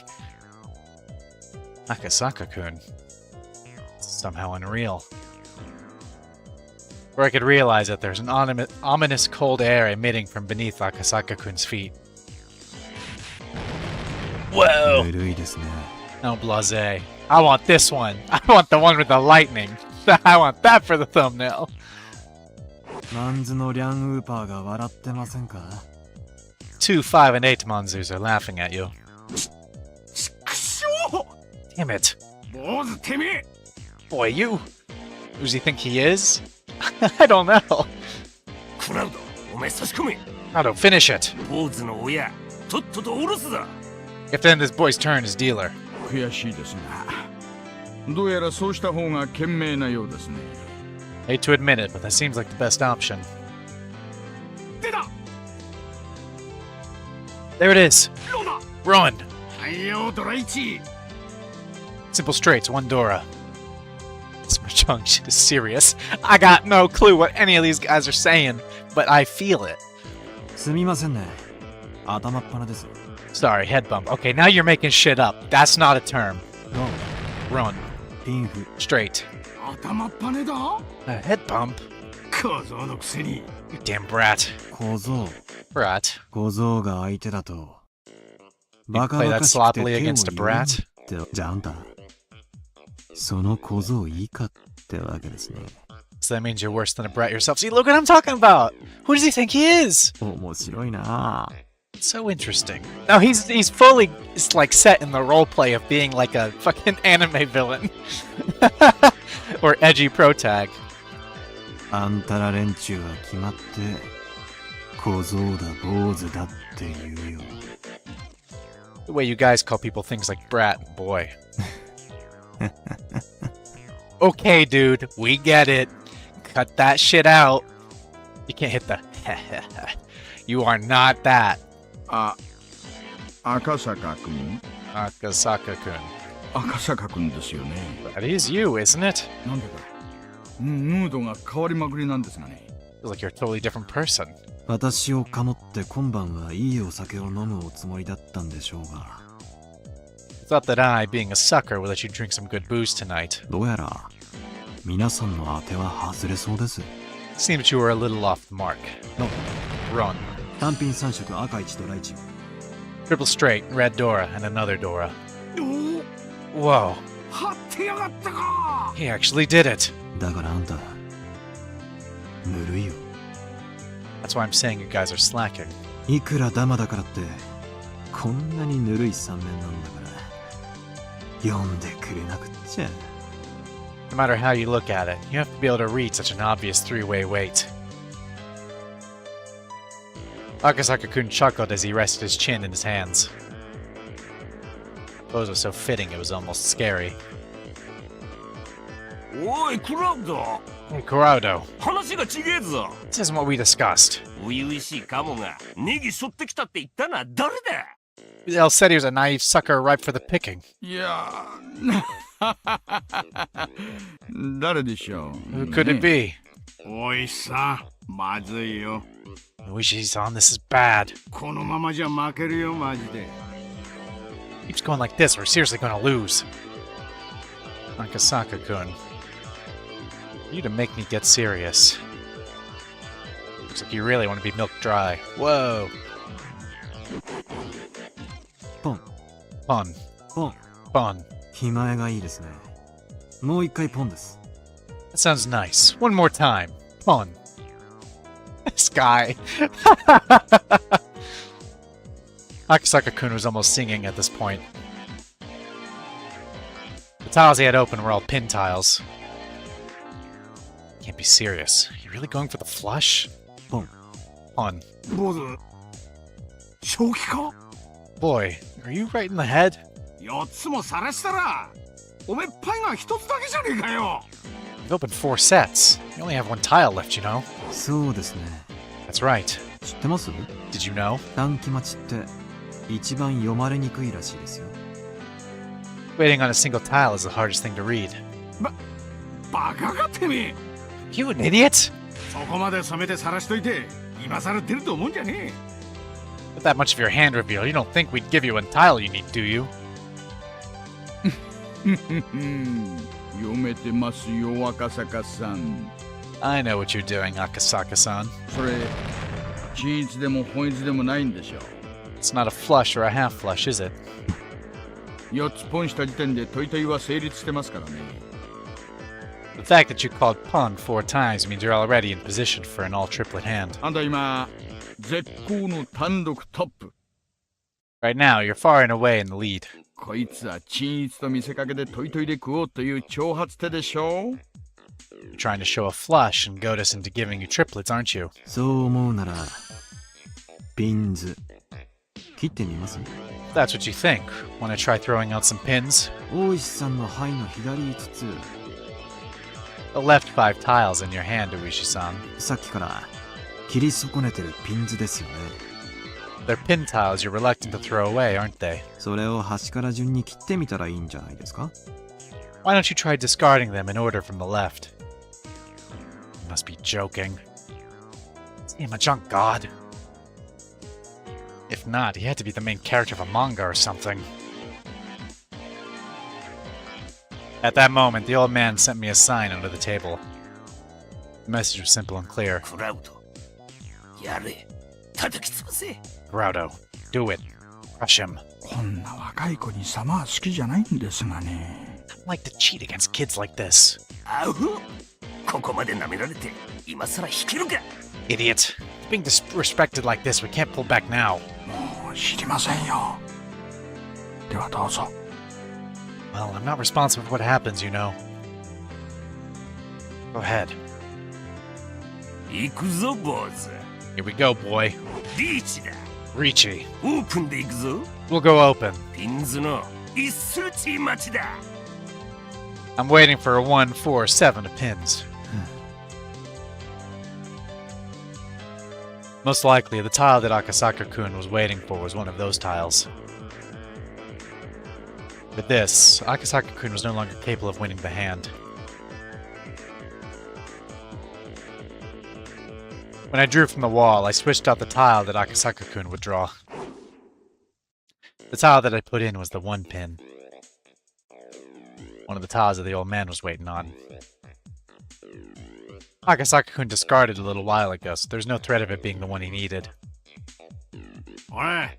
Akasaka-kun. Somehow unreal. Or I could realize that there's an ominous cold air emitting from beneath Akasaka-kun's feet. Whoa! ぬるいですね。 No blasé. I want this one. I want the one with the lightning. I want that for the thumbnail. マンズのリャンウーパーが笑ってませんか？ 2, 5, and 8 Monzus are laughing at you. くしょ Damn it. 坊主てめえ。 Boy, you... Who does he think he is? I don't know. クラウド、お前差し込め。 Crowdo, finish it. 坊主の親、とっとと下ろすだ。 You have to end this boy's turn as dealer. 悔しいですが、どうやらそうした方が賢明なようですね。 Hate to admit it, but that seems like the best option. 出た。 There it is. ローだ。 Run. はいよドラ1。 Simple straights, 1 Dora. This Mahjong shit is serious. I got no clue what any of these guys are saying, but I feel it. すみませんね。頭っ鼻です。 Sorry, head bump. Okay, now you're making shit up. That's not a term. ロン、 Run. ピンフ、 Straight. 頭っぱねだ。 A head bump? 小僧のくせに。 You damn brat. 小僧。 Brat. 小僧が相手だと。 You バカ play バ that カしくて sloppily 手を against a 入れる brat? ってじゃああんたその小僧いいかってわけですね。 So that means you're worse than a brat yourself. See, look what I'm talking about. Who does he think he is? 面白いなぁ。 So interesting. No, he's fully like set in the role play of being like a fucking anime villain. Or edgy pro tag. あんたら連中は決まって小僧だ坊主だって言うよ。 The way you guys call people things like brat and boy. Okay, dude, we get it. Cut that shit out. You can't hit the You are not that. あ、赤坂くん Akasaka-kun. 赤坂くんですよね。 That is you, isn't it? なんでだムードが変わりまくりなんですがね。 Feels like you're a totally different person. 私をかもって今晩はいいお酒を飲むおつもりだったんでしょうが。Thought that I, being a sucker, would let you drink some good booze tonight. どうやら皆さんの当ては外れそうです。 Seems you were a little off the mark. No, run. 単品3色赤1ドラ1。 Triple straight, red Dora, and another Dora. Whoa. 張ってやがったか。 He actually did it. だからあんたぬるいよ。 That's why I'm saying you guys are slacking. いくらダマだからってこんなにぬるい3面なんだから読んでくれなくっちゃ。 No matter how you look at it, you have to be able to read such an obvious three-way weight. Akasaka-kun chuckled as he rested his chin in his hands. The pose was so fitting it was almost scary. おいクラウド Hey, Kuraudo, 話がちげえぞ this isn't what we discussed. 初々しいカモがネギ背負ってきたって言ったのは誰だ El said he was a naive sucker ripe for the picking. いや誰でしょう。 Who could it be? おいさん、まずいよ。 Uishi-san, this is bad. このままじゃ負けるよ、マジで。 Keeps going like this, we're seriously gonna lose. Akasaka-kun. You to make me get serious. Looks like you really want to be milked dry. Whoa. ポン Fun. ポン。 Fun. 気前がいいですね。もう一回ポンです。 That sounds nice. One more time. Fun. This guy. Akasaka-kun was almost singing at this point. The tiles he had open were all pin tiles. Can't be serious. You really going for the flush? ポン。 Fun. 坊主、正気か Boy, are you right in the head? 4つも晒したら、おめえパイが1つだけじゃねえかよ。 You've opened 4 sets. You only have 1 tile left, you know? そうですね。 That's right. 知ってます？ Did you know? 短期待ちって一番読まれにくいらしいですよ。 Waiting on a single tile is the hardest thing to read. バカかてめえ。 You an idiot? そこまで染めて晒しといて、今更出ると思うんじゃねえ。 With that much of your hand reveal, you don't think we'd give you a tile you need, do you? 読めてますよ、赤坂さん。 I know what you're doing, Akasaka-san. それ、均一でも本一でもないんでしょ。 It's not a flush or a half flush, is it? 4つポンした時点でトイトイは成立してますからね。 The fact that you called pun 4 times means you're already in position for an all-triplet hand. あんた今、絶好の単独トップ。 Right now, you're far and away in the lead. こいつは均一と見せかけでトイトイで食おうという挑発手でしょ。 You're trying to show a flush and goad us into giving you triplets, aren't you? そう思うならピンズ切ってみます？ If that's what you think. Want to try throwing out some pins? 大石さんの牌の左5つ The left 5 tiles in your hand, Uishi-san. さっきから切り損ねてるピンズですよね。 They're pin tiles you're reluctant to throw away, aren't they? それを端から順に切ってみたらいいんじゃないですか？ Why don't you try discarding them in order from the left? You must be joking. Is he a junk god? If not, he had to be the main character of a manga or something. At that moment, the old man sent me a sign under the table. The message was simple and clear. クラウドやれ叩き潰せ Geraudo, do it. Crush him. こんな若い子に様は好きじゃないんですがね。 I don't like to cheat against kids like this. あほここまで舐められて今さら引けるか Idiot. Being disrespected like this, we can't pull back now. もう知りませんよ。ではどうぞ。 Well, I'm not responsible for what happens, you know. Go ahead. 行くぞ坊主 Here we go, boy. リーチだ Reachy. オープンで行くぞ We'll go open. ピンズの一数値待ちだ I'm waiting for a 1, 4, 7 of pins. Most likely, the tile that Akasaka-kun was waiting for was one of those tiles. With this, Akasaka-kun was no longer capable of winning the hand. When I drew from the wall, I switched out the tile that Akasaka-kun would draw. The tile that I put in was the 1 pin. One of the tiles that the old man was waiting on. Akasaka-kun discarded a little while ago, so there's no threat of it being the one he needed. I'm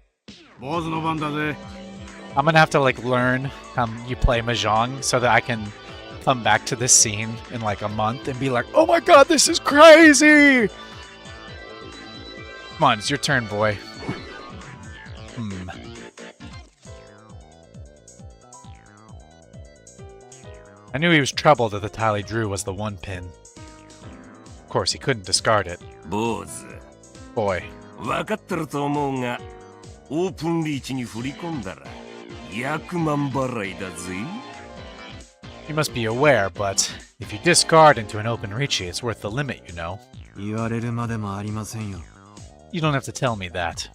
gonna have to like learn how you play Mahjong so that I can come back to this scene in like a month and be like, oh my god, this is crazy! Come on, it's your turn, boy. I knew he was troubled that the tile he drew was the 1 pin. Of course, he couldn't discard it. Boy. 分かってると思うが、オープンリーチに振り込んだら100万払いだぜ。You must be aware, but if you discard into an open reach, it's worth the limit, you know. 言われるまでもありませんよ。You don't have to tell me that.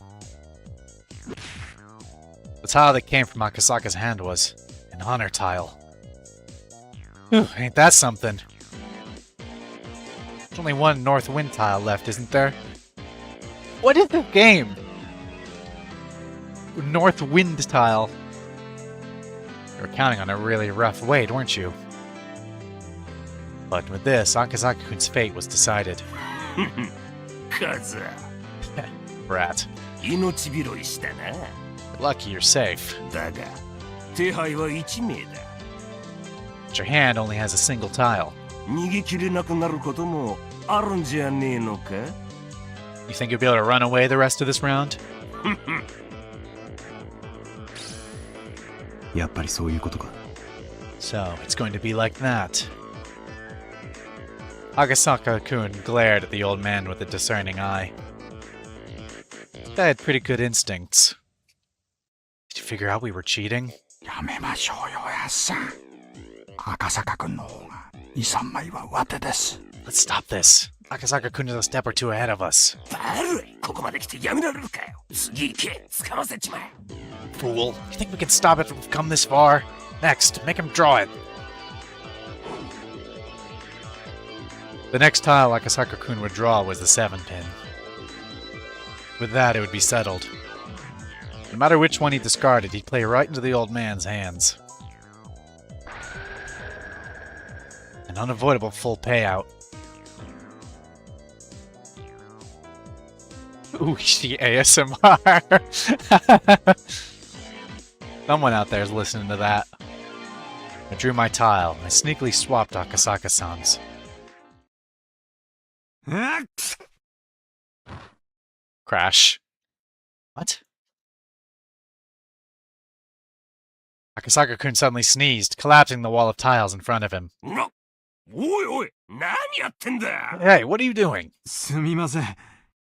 The tile that came from Akasaka's hand was an honor tile. Whew, ain't that something? There's only one north wind tile left, isn't there? What is this game? North wind tile. You were counting on a really rough wait, weren't you? But with this, Akasaka-kun's fate was decided. Kaza. Brat. 命拾いしたな。Lucky you're safe. だが、手配は1名だ。But your hand only has a single tile. 逃げ切れなくなることもあるんじゃねえのか? You think you'll be able to run away the rest of this round? やっぱりそういうことか。So, it's going to be like that. Akasaka-kun glared at the old man with a discerning eye. This guy had pretty good instincts. Did you figure out we were cheating? やめましょうよ、やっさん。赤坂君の方が2、3枚は上手です。Let's stop this. Akasaka-kun is a step or two ahead of us. 悪い、ここまで来てやめられるかよ。次行け、掴ませちまえ。Fool. You think we can stop it if we've come this far? Next, make him draw it. The next tile Akasaka-kun would draw was the 7 pin. With that, it would be settled. No matter which one he discarded, he'd play right into the old man's hands. An unavoidable full payout. Ooh, the ASMR! Someone out there is listening to that. I drew my tile, and I sneakily swapped Akasaka-san's. Crash. What? Akasaka-kun suddenly sneezed, collapsing the wall of tiles in front of him. Hey, what are you doing? すみません。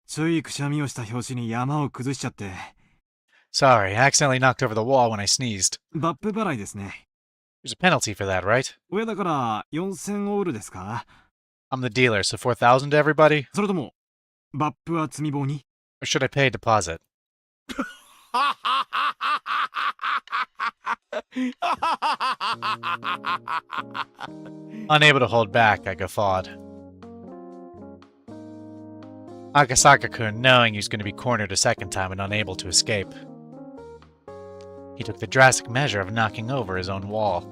ついくしゃみをした拍子に山を崩しちゃって。Sorry, I accidentally knocked over the wall when I sneezed. バップ払いですね。There's a penalty for that, right? 親だから4000オールですか? I'm the dealer, so 4,000 to everybody? それとも、バップは積み棒に? Or should I pay a deposit? Unable to hold back, I guffawed. Akasaka-kun, knowing he was going to be cornered a second time and unable to escape. He took the drastic measure of knocking over his own wall.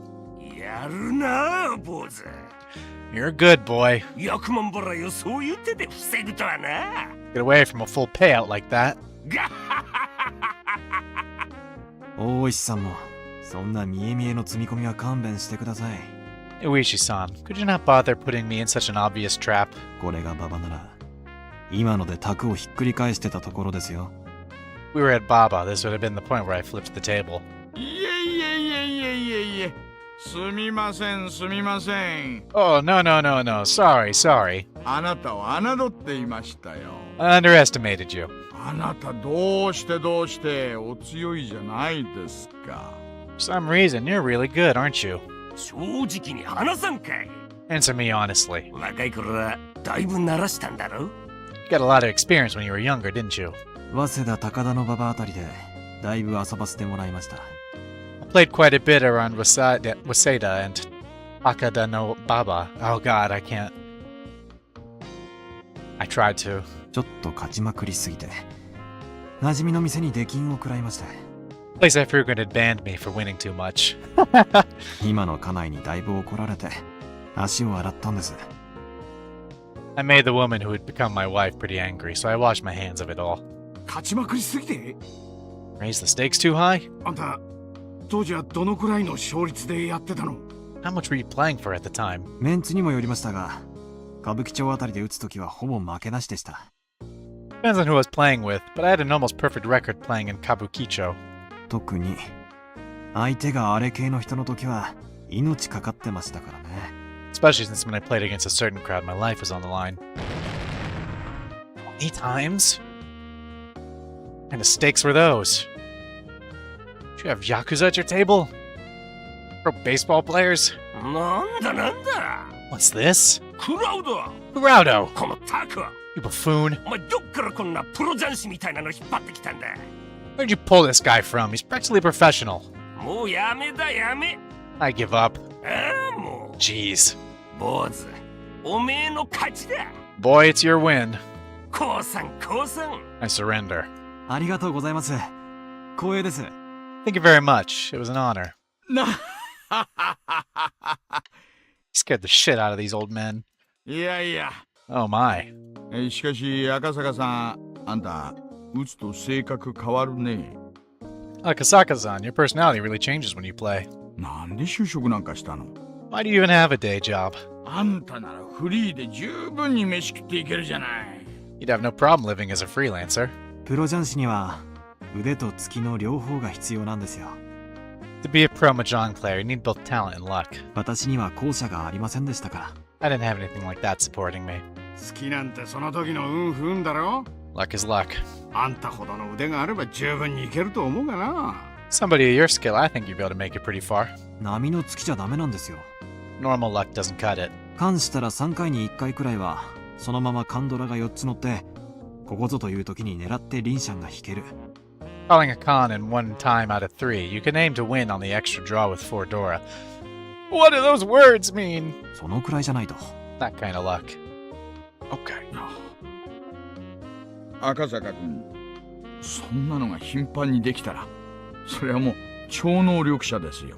You're a good boy. Get away from a full payout like that. 大石さんも、そんな見え見えの積み込みは勘弁してください。Uishi-san, could you not bother putting me in such an obvious trap? これが馬場なら、今ので卓をひっくり返してたところですよ。We were at Baba. This would have been the point where I flipped the table. いえ。すみません。Oh, no. Sorry. あなたを侮っていましたよ。I underestimated you. あなたどうしてお強いじゃないですか。For some reason, you're really good, aren't you? 正直に話さんかい。 Answer me honestly. 若い頃はだいぶ慣らしたんだろ? You got a lot of experience when you were younger, didn't you? 早稲田高田の馬場あたりでだいぶ遊ばせてもらいました。I played quite a bit around Waseda and Akada no Baba. Oh god, I can't. I tried to. ちょっと勝ちまくりすぎて、馴染みの店に出禁を食らいました。Place I frequent had banned me for winning too much. 今の家内にだいぶ怒られて足を洗ったんです。 I made the woman who had become my wife pretty angry, so I washed my hands of it all. 勝ちまくりすぎて Raise the stakes too high? あんた当時はどのくらいの勝率でやってたの How much were you playing for at the time? メンツにもよりましたが、歌舞伎町あたりで打つときはほぼ負けなしでした。 Depends on who I was playing with, but I had an almost perfect record playing in Kabukicho. 特に相手があれ系の人の時は命かかってましたからね。 Especially since when I played against a certain crowd, my life was on the line. 20 times? What kind of stakes were those? Did you have Yakuza at your table? Pro baseball players? なんだなんだ What's this? クラウド Hiraudo! このタク You buffoon! お前どっからこんなプロ雀士みたいなの引っ張ってきたんだ Where'd you pull this guy from? He's practically professional. もうやめだやめ I give up. ああもう Jeez. 坊主おめえの勝ちだ Boy, it's your win. 降参降参 I surrender. ありがとうございます。光栄です。 Thank you very much. It was an honor. な He scared the shit out of these old men. いやいや Oh my. しかし赤坂さんあんた打つと性格変わるね Akasaka-san, your personality really changes when you play. なんで就職なんかしたの Why do you even have a day job? あんたならフリーで十分に飯食っていけるじゃない You'd have no problem living as a freelancer. プロ雀士には腕と月の両方が必要なんですよ。 To be a pro mahjong player, you need both talent and luck. 私には後者がありませんでしたから。 I didn't have anything like that supporting me. 好きなんてその時の運不運だろ Luck is luck. あんたほどの腕があれば十分にいけると思うがな Somebody of your skill, I think you'd be able to make it pretty far. 波の月じゃダメなんですよ。 Normal luck doesn't cut it. 関したら3回に1回くらいはそのままカンドラが4つ乗ってここぞという時に狙ってリンシャンが引ける。 Calling a con in 1 time out of 3, you can aim to win on the extra draw with 4 Dora. What do those words mean? そのくらいじゃないと。 That kind of luck. Okay. 赤坂君そんなのが頻繁にできたらそれはもう超能力者ですよ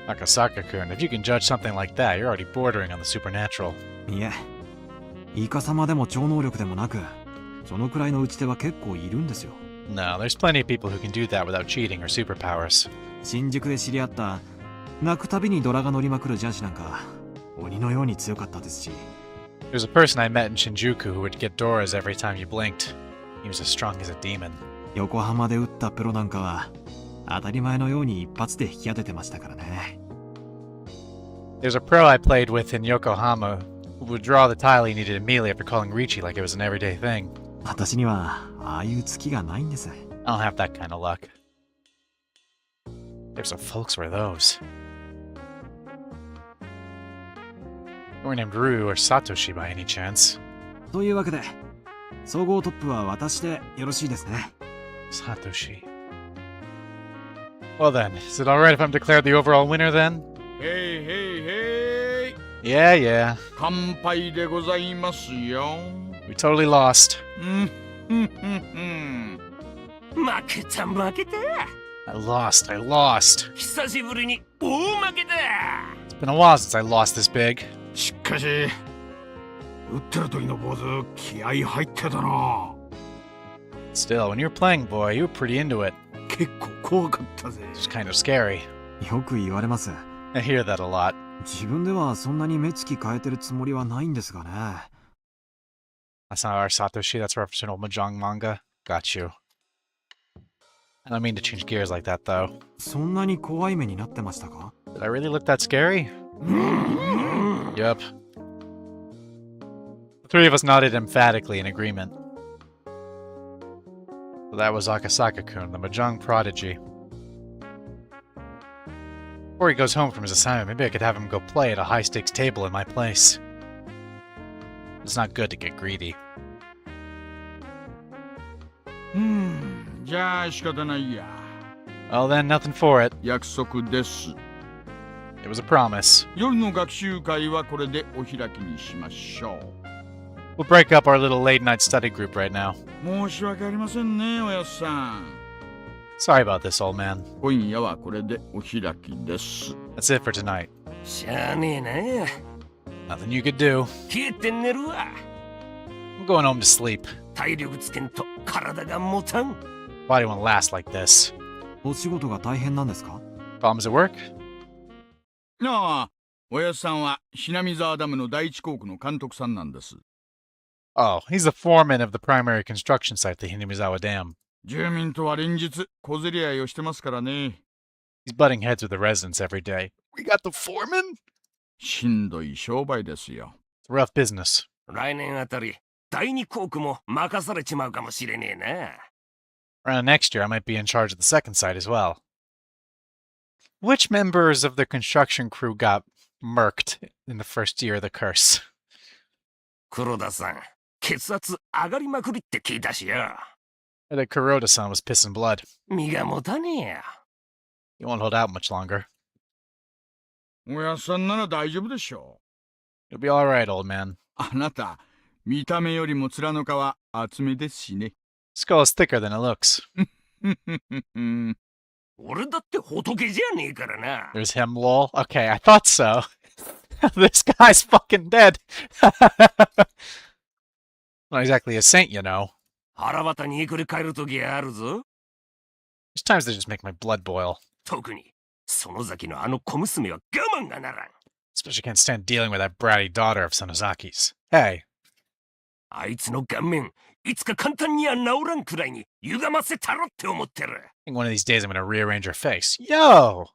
Akasaka-kun, if you can judge something like that, you're already bordering on the supernatural. いえ、イカ様でも超能力でもなくそのくらいの打ち手は結構いるんですよ。 No, there's plenty of people who can do that without cheating or superpowers. 新宿で知り合った泣くたびにドラが乗りまくる雀士なんか鬼のように強かったですし。 There's a person I met in Shinjuku who would get Doras every time you blinked. He was as strong as a demon. 横浜で打ったプロなんかは当たり前のように一発で引き当ててましたからね。 There's a pro I played with in Yokohama who would draw the tile he needed immediately after calling Ricci like it was an everyday thing. 私にはああいう月がないんです。 I don't have that kind of luck. There's some folks were those. You weren't named Ryu or Satoshi by any chance. というわけで総合トップは私でよろしいですね。 Satoshi. Well then, is it alright if I'm declared the overall winner then? へいへいへい Yeah, yeah. 乾杯でございますよ We totally lost. 負けた負けた I lost. 久しぶりに大負けだ It's been a while since I lost this big. しかし打ってる時の坊主気合入ってたな Still, when you were playing, boy, you were pretty into it. 結構怖かったぜ It was kind of scary. よく言われます。 I hear that a lot. 自分ではそんなに目つき変えてるつもりはないんですがね。 That's not our Satoshi, that's reference to an old Mahjong manga. Got you. I don't mean to change gears like that, though. そんなに怖い目になってましたか？ Did I really look that scary? Yup. The three of us nodded emphatically in agreement. So that was Akasaka-kun, the Mahjong prodigy. Before he goes home from his assignment, maybe I could have him go play at a high-stakes table in my place. It's not good to get greedy. じゃあ仕方ないや Well then, nothing for it. 約束です It was a promise. 夜の学習会はこれでお開きにしましょ We'll break up our little late-night study group right now. う申し訳ありませんねおやっさん Sorry about this, old man. 今夜はこれでお開きです。 That's it for tonight. しゃあねえな。 Nothing you could do. 消えて寝るわ。 I'm going home to sleep. 体力つけんと体が持たん。 Body won't last like this. お仕事が大変なんですか？ Problems at work? ああ、おやっさんはひなみ沢ダムの第一工区の監督さんなんです。 Oh, he's the foreman of the primary construction site at the Higurashi Dam. 住民とは連日小競り合いをしてますからね。 He's butting heads with the residents every day. We got the foreman? しんどい商売ですよ。 It's a rough business. 来年あたり第二工区も任されちまうかもしれねえな。 Around next year, I might be in charge of the second site as well. Which members of the construction crew got murked in the first year of the curse? 黒田さん、血圧上がりまくりって聞いたしよ。 Or that Kuroda-san was pissing blood. 身が持たねえよ。 He won't hold out much longer. おやっさんなら大丈夫でしょ You'll be alright, old man. う。あなた、見た目よりも面の皮厚めですしね。Skull is thicker than it looks. 俺だって仏じゃねえからな。 There's him, lol. Okay, I thought so. This guy's fucking dead. Not exactly a saint, you know. 腹渡にくり返るときあるぞ。 There's times they just make my blood boil. 特に、園崎のあの小娘は我慢がならん。 Especially can't stand dealing with that bratty daughter of Sonozaki's. Hey, あいつの顔面、いつか簡単には治らんくらいに歪ませたろって思ってる。 I think one of these days I'm gonna rearrange her face. Yo!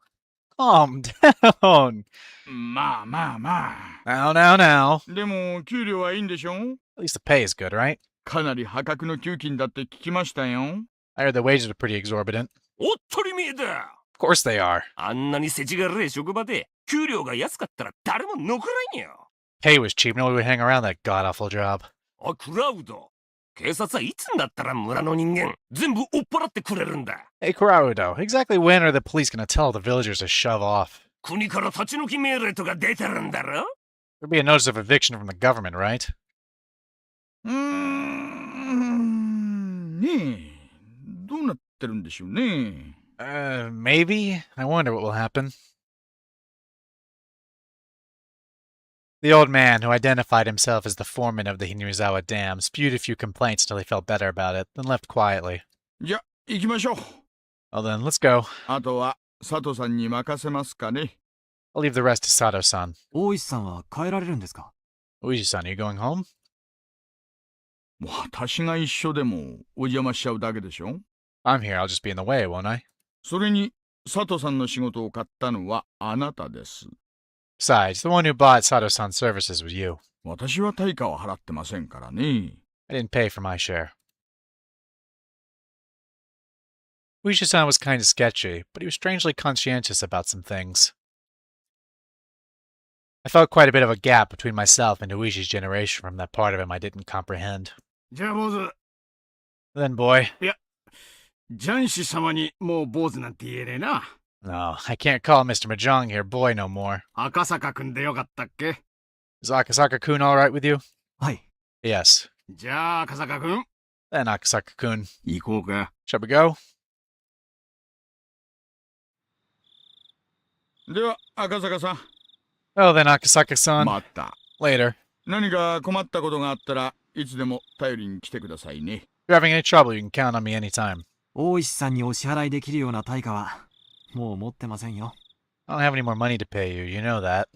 Calm down. まあまあまあ。 Now. でも、給料はいいんでしょ At least the pay is good, right? かなり破格の給金だって聞きましたよ。I heard the wages are pretty exorbitant. おっとりめえだ。 Of course they are. あんなに世知辛い職場で給料が安かったら誰も残らんよ。 Pay was cheap, nobody would hang around that god-awful job. おい、クラウド。警察はいつになったら村の人間全部追っ払ってくれるんだ。 Hey, Kurarudo, exactly when are the police gonna tell the villagers to shove off? 国から立ち退き命令とか出てるんだろ？ There'd be a notice of eviction from the government, right? ねえ。どうなってるんでしょうね。Maybe? I wonder what will happen. The old man, who identified himself as the foreman of the Higurashi Dam, spewed a few complaints until he felt better about it, then left quietly. じゃ、行きましょう。 Well then, let's go. あとは、佐藤さんに任せますかね。 I'll leave the rest to Sato-san. 大石さんは帰られるんですか？ Uji-san, are you going home? 私が一緒でもお邪魔しちゃうだけでしょ。 I'm here, I'll just be in the way, won't I? それに、佐藤さんの仕事を買ったのはあなたです。 Besides, the one who bought Sato-san's services was you. 私は対価を払ってませんからね。 I didn't pay for my share. Uji-san was kind of sketchy, but he was strangely conscientious about some things. I felt quite a bit of a gap between myself and Uichi's generation from that part of him I didn't comprehend. じゃあ坊主。 Then, boy. ジャンシ様にもう坊主なんて言えねえな。 No, I can't call Mr. Mahjong here boy no more. 赤坂くんでよかったっけ？ Is Akasaka-kun alright with you? はい。 Yes. じゃあ赤坂くん。 Then, Akasaka-kun. 行こうか。 Shall we go? では、赤坂さん。 Oh, then, Akasaka-san. また。 Later. 何か困ったことがあったらいつでも頼りに来てくださいね。 If you're having any trouble, you can count on me anytime. 大石さんにお支払いできるような対価はもう持ってませんよ。 I don't have any more money to pay you, you know that.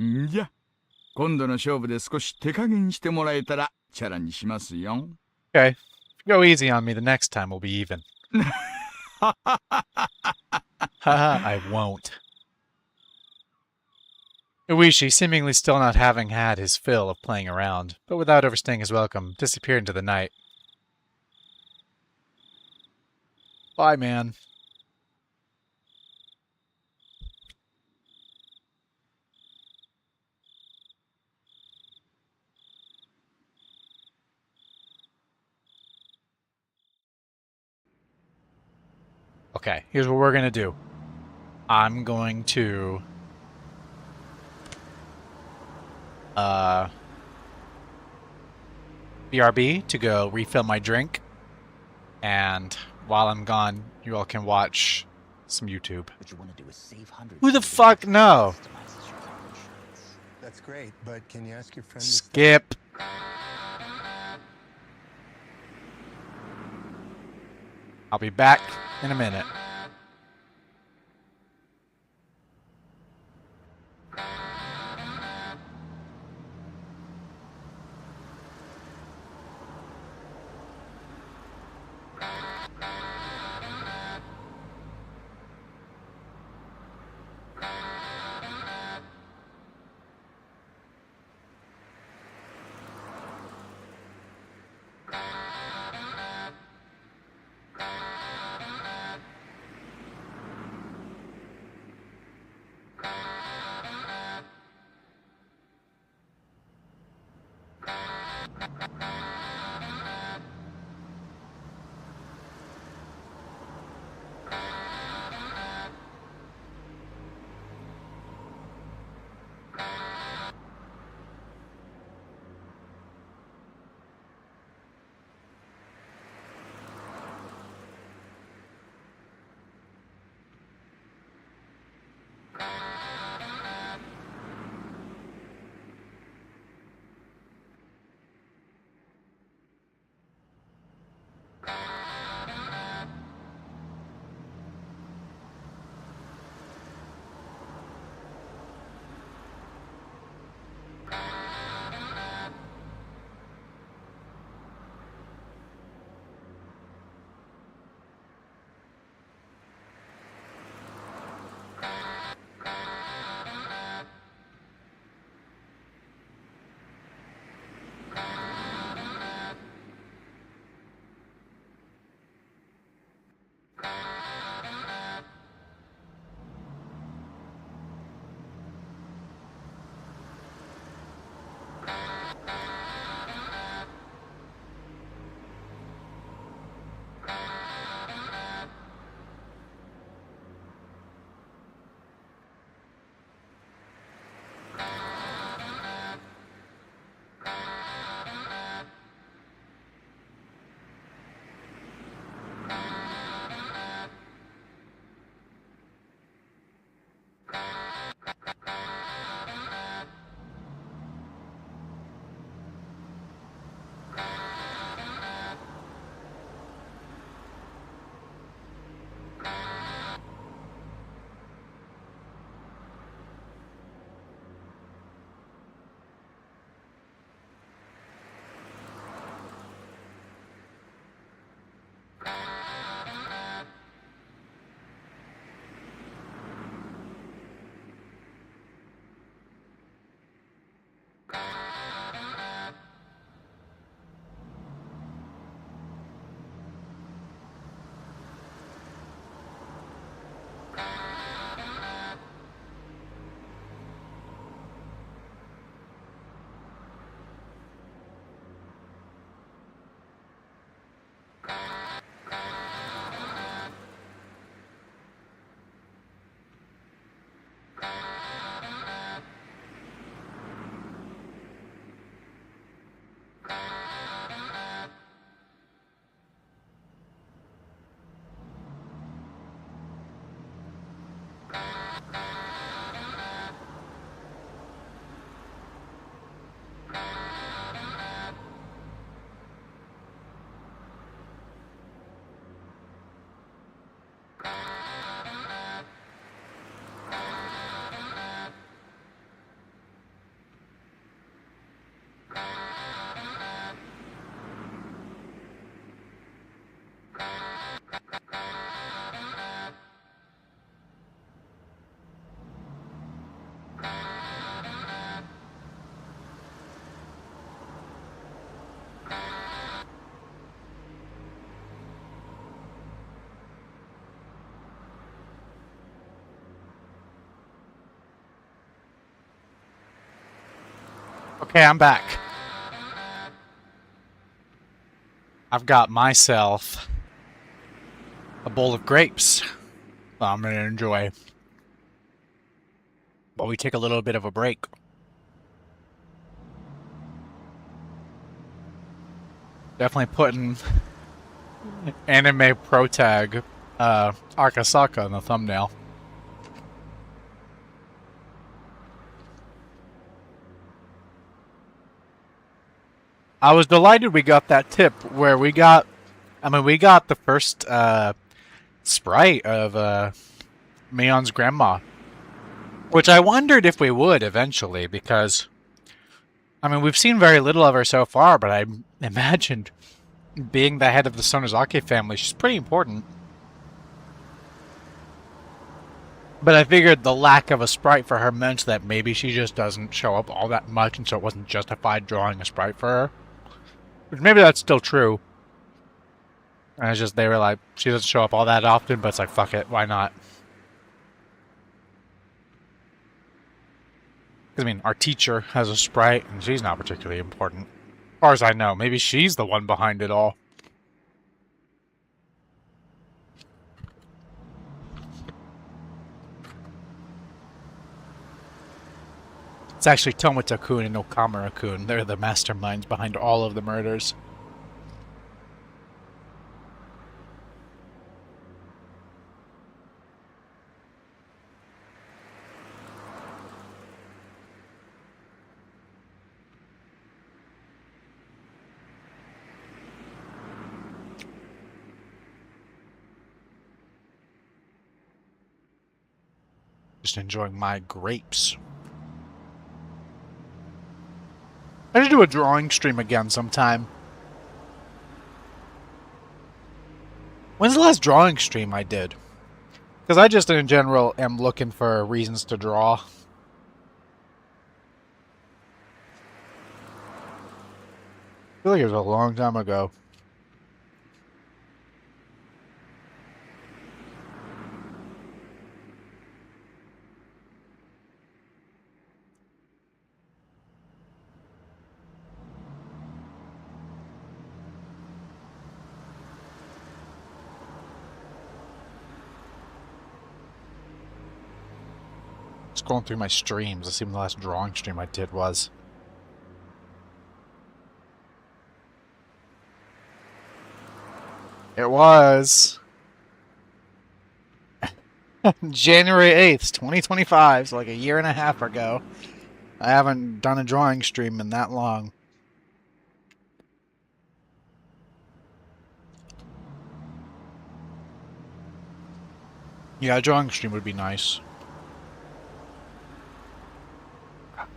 んじゃ、今度の勝負で少し手加減してもらえたらチャラにしますよ。Okay. If you go easy on me the next time, we'll be even. Haha, I won't. Uishi, seemingly still not having had his fill of playing around, but without overstaying his welcome, disappeared into the night. Bye, man. Okay, here's what we're gonna do. I'm going to... BRB to go refill my drink. And while I'm gone, you all can watch some YouTube. What you want to do is save hundreds. Who the fuck? No. That's great, but can you ask your friend? Skip. I'll be back in a minute. Okay, I'm back. I've got myself a bowl of grapes that I'm going to enjoy while we take a little bit of a break. Definitely putting anime protag Akasaka in the thumbnail. I was delighted we got that tip where we got the first sprite of Mion's grandma, which I wondered if we would eventually, because I mean, we've seen very little of her so far, but I imagined being the head of the Sonozaki family, she's pretty important. But I figured the lack of a sprite for her meant that maybe she just doesn't show up all that much, and so it wasn't justified drawing a sprite for her. Which maybe that's still true. And it's just, they were like, she doesn't show up all that often, but it's like, fuck it, why not? Because, I mean, our teacher has a sprite, and she's not particularly important. As far as I know, maybe she's the one behind it all. It's actually Tomota-kun and Okamura-kun. They're the masterminds behind all of the murders. Just enjoying my grapes. I should do a drawing stream again sometime. When's the last drawing stream I did? Because I just, in general, am looking for reasons to draw. I feel like it was a long time ago. Scrolling through my streams to see when the last drawing stream I did was. It was January 8th, 2025, so like a year and a half ago. I haven't done a drawing stream in that long. Yeah, a drawing stream would be nice.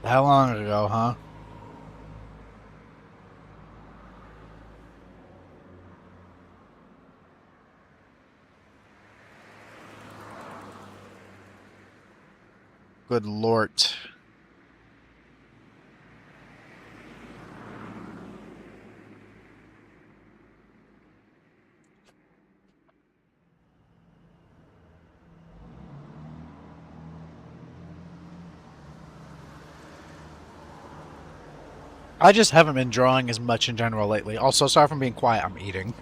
How long ago, huh? Good lord. I just haven't been drawing as much in general lately. Also, sorry for being quiet, I'm eating.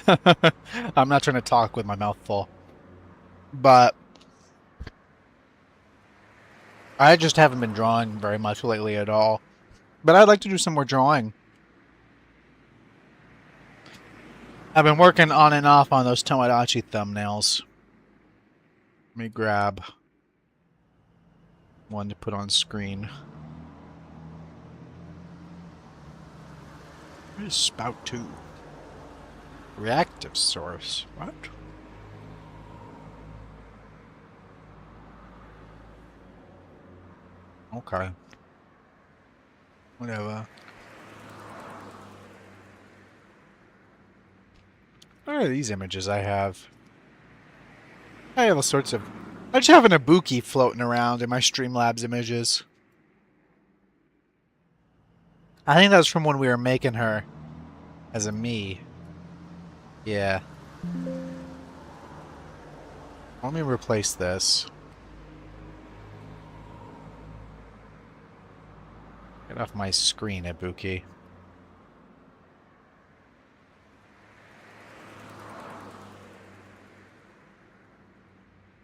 I'm not trying to talk with my mouth full. But I just haven't been drawing very much lately at all. But I'd like to do some more drawing. I've been working on and off on those Tomodachi thumbnails. Let me grab one to put on screen. What is Spout 2? Reactive source. What? Okay. Whatever. What are these images I have? I have all sorts of... I just have an Ibuki floating around in my Streamlabs images. I think that was from when we were making her as a me. Yeah. Let me replace this. Get off my screen, Ibuki.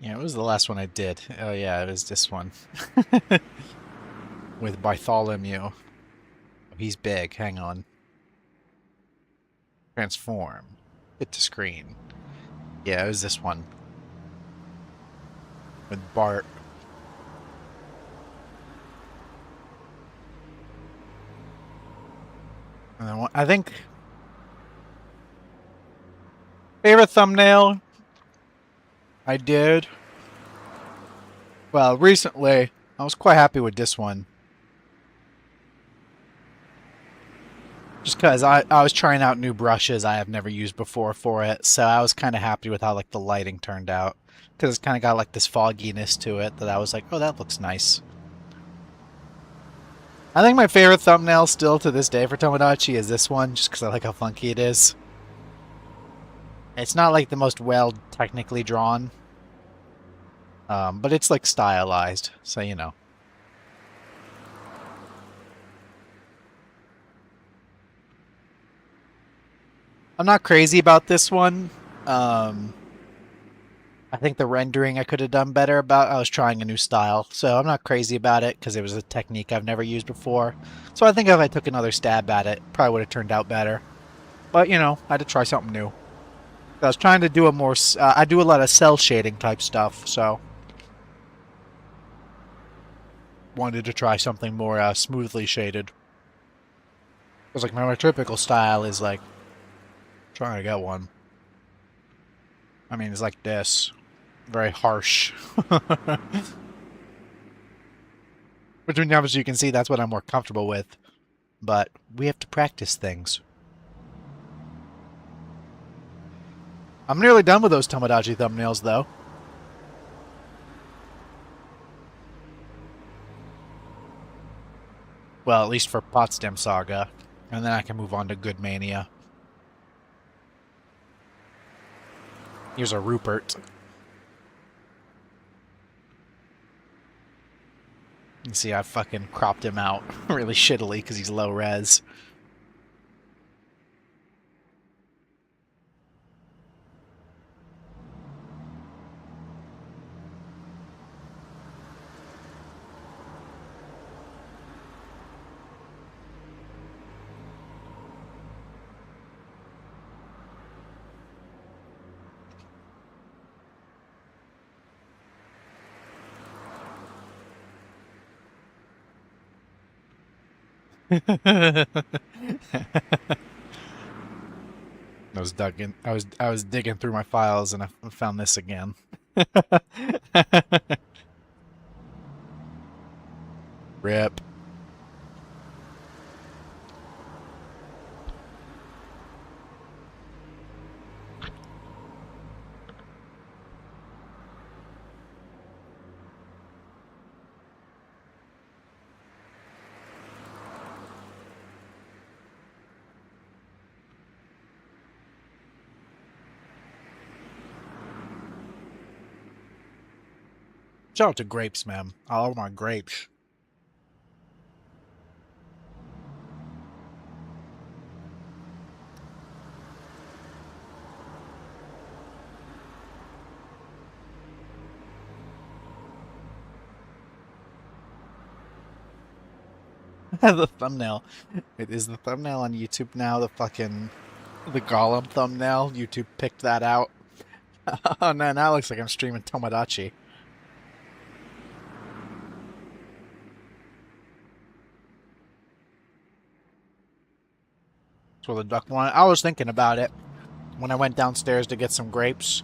Yeah, it was the last one I did. Oh yeah, it was this one. With Bartholomew. He's big. Hang on. Transform. Hit to screen. Yeah, it was this one. With Bart. And then I think favorite thumbnail I did. Well, recently I was quite happy with this one. Just because I was trying out new brushes I have never used before for it, so I was kind of happy with how like the lighting turned out. Because it's kind of got like this fogginess to it that I was like, oh, that looks nice. I think my favorite thumbnail still to this day for Tomodachi is this one, just because I like how funky it is. It's not like the most well technically drawn, but it's like stylized, so you know. I'm not crazy about this one. I think the rendering I could have done better about. I was trying a new style, so I'm not crazy about it because it was a technique I've never used before. So I think if I took another stab at it, probably would have turned out better. But you know, I had to try something new. I was trying to do a more. I do a lot of cell shading type stuff, so wanted to try something more smoothly shaded. Because like my typical style is like trying to get one. I mean, it's like this. Very harsh. Which, obviously, you can see that's what I'm more comfortable with. But we have to practice things. I'm nearly done with those Tomodachi thumbnails, though. Well, at least for Potsdam Saga. And then I can move on to Good Mania. Here's a Rupert. You see, I fucking cropped him out really shittily because he's low res. I was digging through my files and I found this again. Rip. Shout out to grapes, man. I love my grapes. The thumbnail. It is the thumbnail on YouTube now. The Golem thumbnail. YouTube picked that out. Oh no, now it looks like I'm streaming Tomodachi. So the duck one. I was thinking about it when I went downstairs to get some grapes.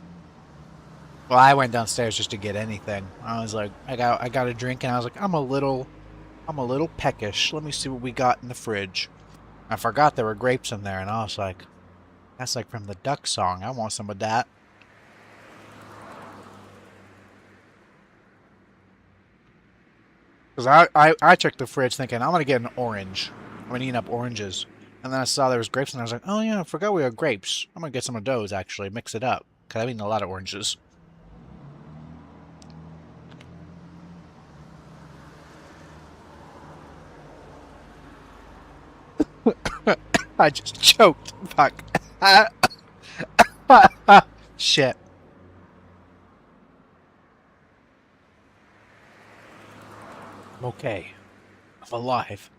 Well, I went downstairs just to get anything. I was like, I got a drink, and I was like, I'm a little peckish. Let me see what we got in the fridge. I forgot there were grapes in there, and I was like, that's like from the duck song. I want some of that. Because I checked the fridge thinking, I'm going to get an orange. I'm going to eat up oranges. And then I saw there was grapes, and I was like, oh yeah, I forgot we had grapes. I'm going to get some of those, actually. Mix it up. Because I've eaten a lot of oranges. I just choked. Fuck. Shit. I'm okay. I'm alive.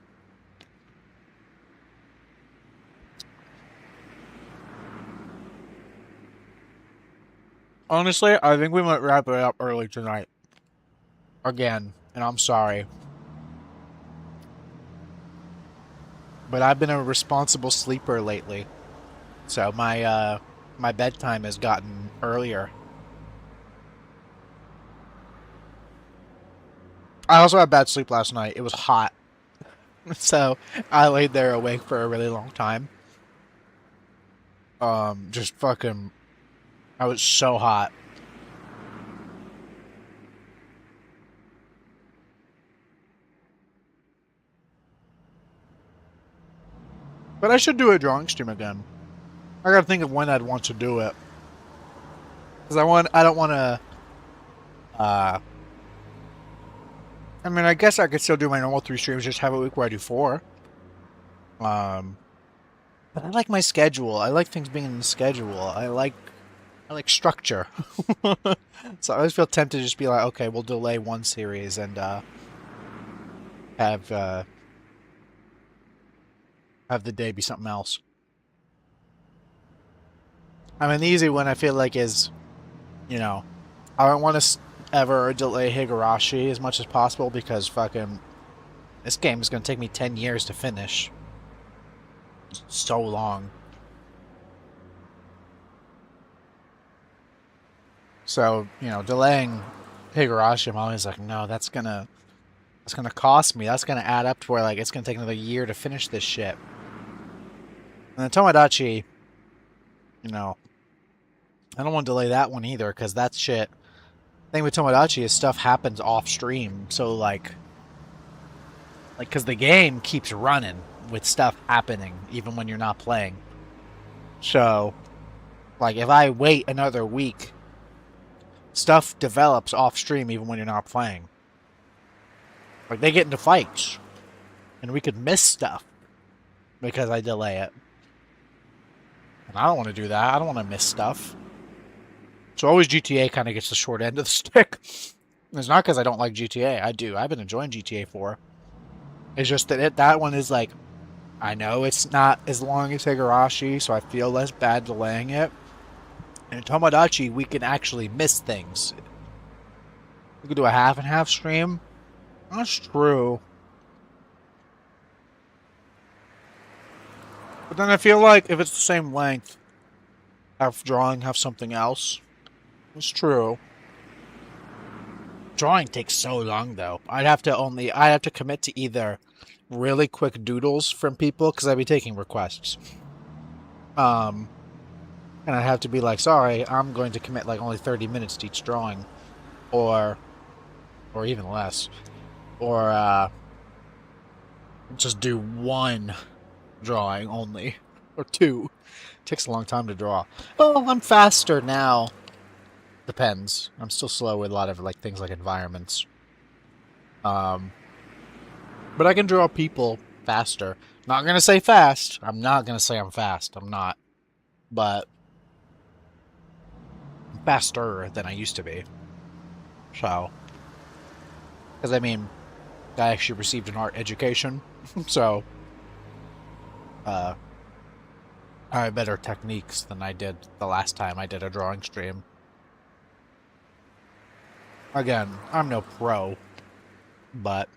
Honestly, I think we might wrap it up early tonight. Again, and I'm sorry. But I've been a responsible sleeper lately. So my bedtime has gotten earlier. I also had bad sleep last night. It was hot. So I laid there awake for a really long time. Just fucking I was so hot. But I should do a drawing stream again. I gotta think of when I'd want to do it. Because I don't want to, I mean, I guess I could still do my normal 3 streams, just have a week where I do 4. But I like my schedule. I like things being in the schedule. I like structure. So I always feel tempted to just be like, okay, we'll delay one series and, have the day be something else. I mean, the easy one I feel like is, you know, I don't want to ever delay Higurashi as much as possible because fucking this game is going to take me 10 years to finish. It's so long. So, you know, delaying Higurashi, I'm always like, no, that's gonna cost me. That's gonna add up to where like it's gonna take another year to finish this shit. And then Tomodachi, you know, I don't want to delay that one either because that shit. The thing with Tomodachi is stuff happens off stream, so like, because the game keeps running with stuff happening even when you're not playing. So, like, if I wait another week, stuff develops off stream even when you're not playing. Like, they get into fights, and we could miss stuff because I delay it. And I don't want to do that. I don't want to miss stuff. So always GTA kind of gets the short end of the stick. It's not because I don't like GTA. I do. I've been enjoying GTA 4. It's just that that one is like, I know it's not as long as Higurashi, so I feel less bad delaying it. And in Tomodachi, we can actually miss things. We could do a half and half stream. That's true. But then I feel like if it's the same length, half drawing, have something else. It's true. Drawing takes so long though. I'd have to commit to either really quick doodles from people because I'd be taking requests. And I'd have to be like, sorry, I'm going to commit like only 30 minutes to each drawing, or even less, or just do one drawing only, or 2. It takes a long time to draw. Well, I'm faster now. Depends. I'm still slow with a lot of like things like environments. But I can draw people faster. Not gonna say fast. I'm not gonna say I'm fast. I'm not. But I'm faster than I used to be. So, because I mean, I actually received an art education, so I have better techniques than I did the last time I did a drawing stream. Again, I'm no pro, but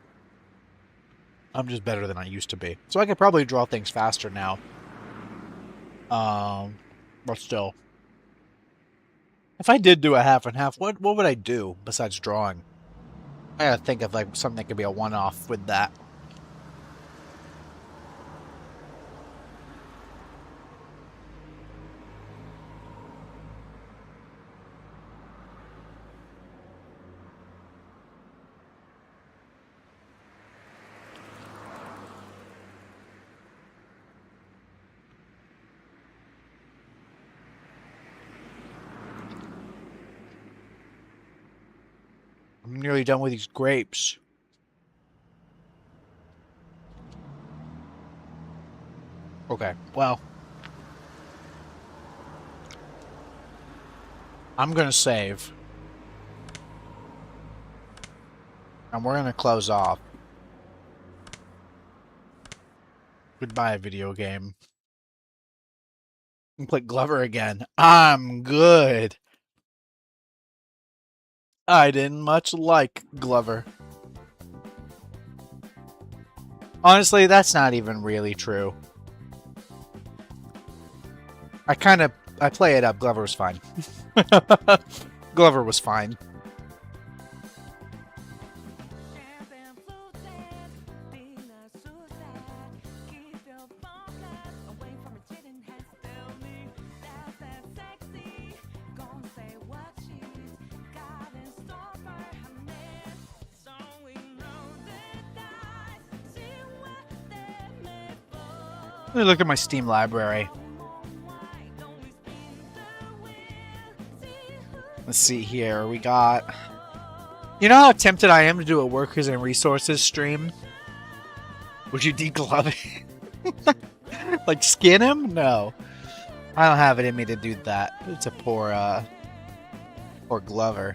I'm just better than I used to be. So I could probably draw things faster now. But still. If I did do a half and half, what would I do besides drawing? I gotta think of like something that could be a one-off with that. I'm nearly done with these grapes. Okay, well. I'm gonna save. And we're gonna close off. Goodbye, video game. And click Glover again. I'm good. I didn't much like Glover. Honestly, that's not even really true. I play it up. Glover was fine. Glover was fine. Let me look at my Steam library. Let's see here. We got... You know how tempted I am to do a workers and resources stream? Would you deglove it? Like skin him? No. I don't have it in me to do that. It's a poor Glover.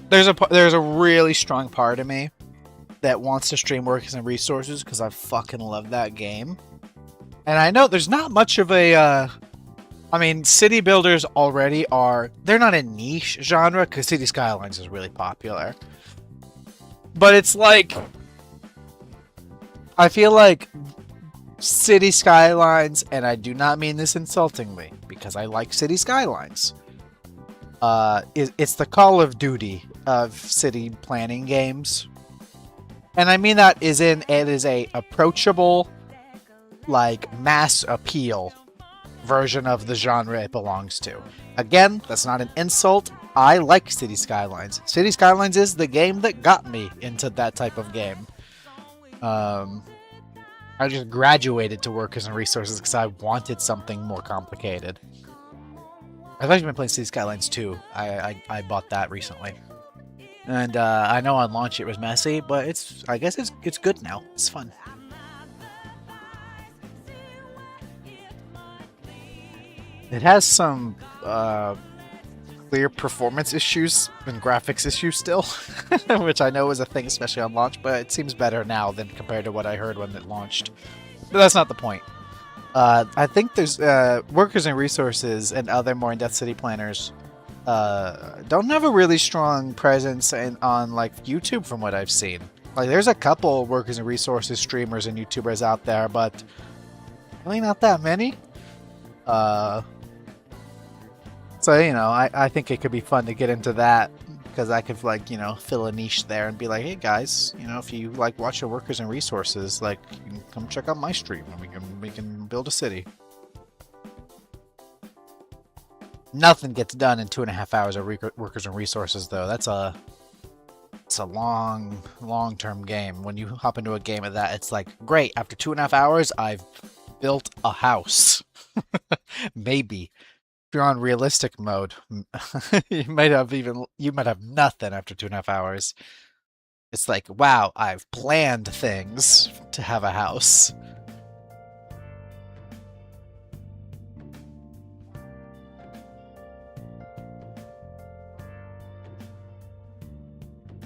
There's a really strong part of me that wants to stream workers and resources because I fucking love that game. And I know there's not much of a... I mean, city builders already are... They're not a niche genre because City Skylines is really popular. But it's like... I feel like City Skylines, and I do not mean this insultingly, because I like City Skylines. It's the Call of Duty of city planning games. And I mean that is it is a approachable, like, mass appeal version of the genre it belongs to. Again, that's not an insult. I like City Skylines. City Skylines is the game that got me into that type of game. I just graduated to workers and resources because I wanted something more complicated. I've actually been playing City Skylines 2. I bought that recently. And I know on launch it was messy, but I guess it's good now. It's fun. It has some clear performance issues and graphics issues still, which I know was a thing, especially on launch, but it seems better now than compared to what I heard when it launched. But that's not the point. I think there's workers and resources and other more in-depth city planners don't have a really strong presence on like YouTube from what I've seen. Like there's a couple workers and resources streamers and YouTubers out there, but really not that many. So, you know, I think it could be fun to get into that because I could, like, you know, fill a niche there and be like, hey guys, you know, if you like watching workers and resources, like, you can come check out my stream and we can build a city. Nothing gets done in 2.5 hours of workers and resources, though. It's a long-term game. When you hop into a game of that, it's like, great, after 2.5 hours, I've built a house. Maybe. If you're on realistic mode, you might have nothing after 2.5 hours. It's like, wow, I've planned things to have a house.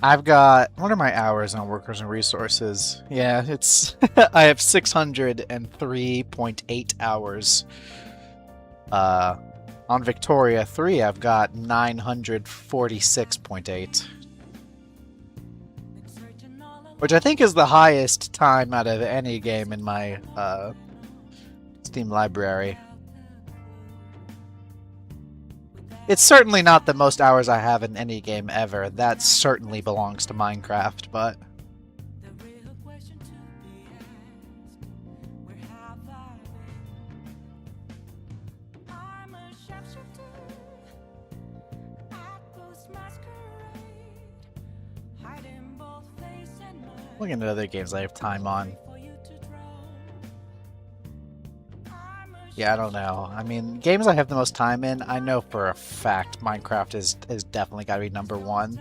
I've got, what are my hours on workers and resources? Yeah, it's, I have 603.8 hours. On Victoria 3, I've got 946.8. Which I think is the highest time out of any game in my Steam library. It's certainly not the most hours I have in any game ever. That certainly belongs to Minecraft, but... Looking at other games I have time on. Yeah, I don't know. I mean, games I have the most time in, I know for a fact Minecraft is definitely got to be #1.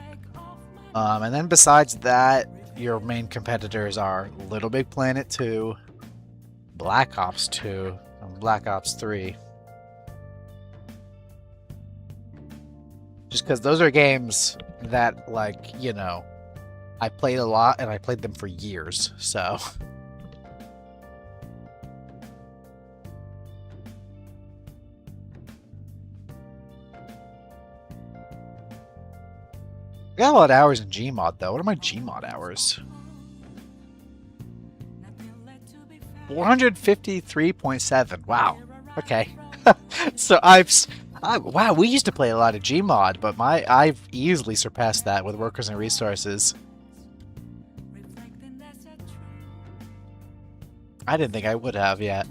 And then besides that, your main competitors are Little Big Planet 2, Black Ops 2, and Black Ops 3. Just because those are games that, like, you know, I played a lot, and I played them for years, so... got a lot of hours in Gmod though. What are my Gmod hours? 453.7. Wow. Okay. So wow, we used to play a lot of Gmod, but I've easily surpassed that with workers and resources. I didn't think I would have yet.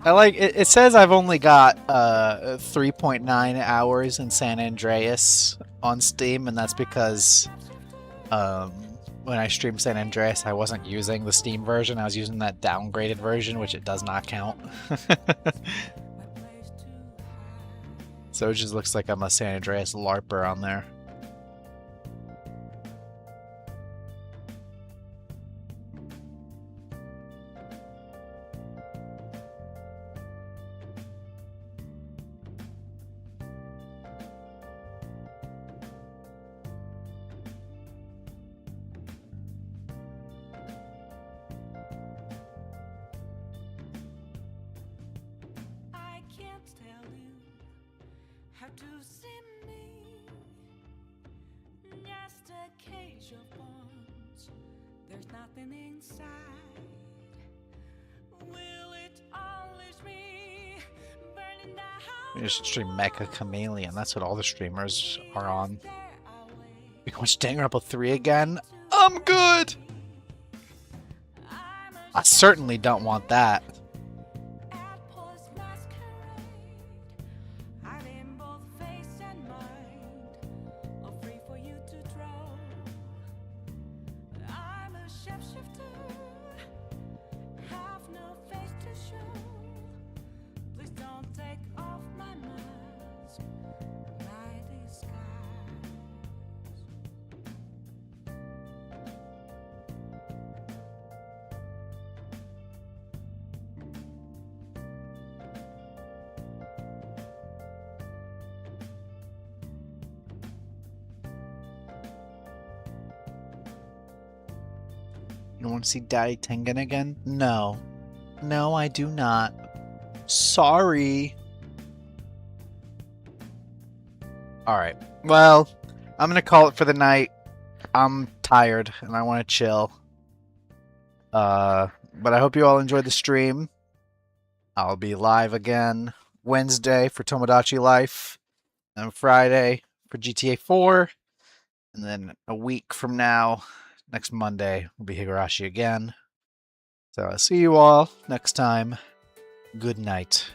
I like it. It says I've only got 3.9 hours in San Andreas on Steam, and that's because when I streamed San Andreas, I wasn't using the Steam version. I was using that downgraded version, which it does not count. So it just looks like I'm a San Andreas LARPer on there. You should stream Mecha Chameleon. That's what all the streamers are on. We can watch Danganronpa 3 again? I'm good! I certainly don't want that. You want to see Daddy Tengen again? No. No, I do not. Sorry. Alright. Well, I'm going to call it for the night. I'm tired and I want to chill. But I hope you all enjoyed the stream. I'll be live again Wednesday for Tomodachi Life. And Friday for GTA 4. And then a week from now, next Monday, will be Higurashi again. So I'll see you all next time. Good night.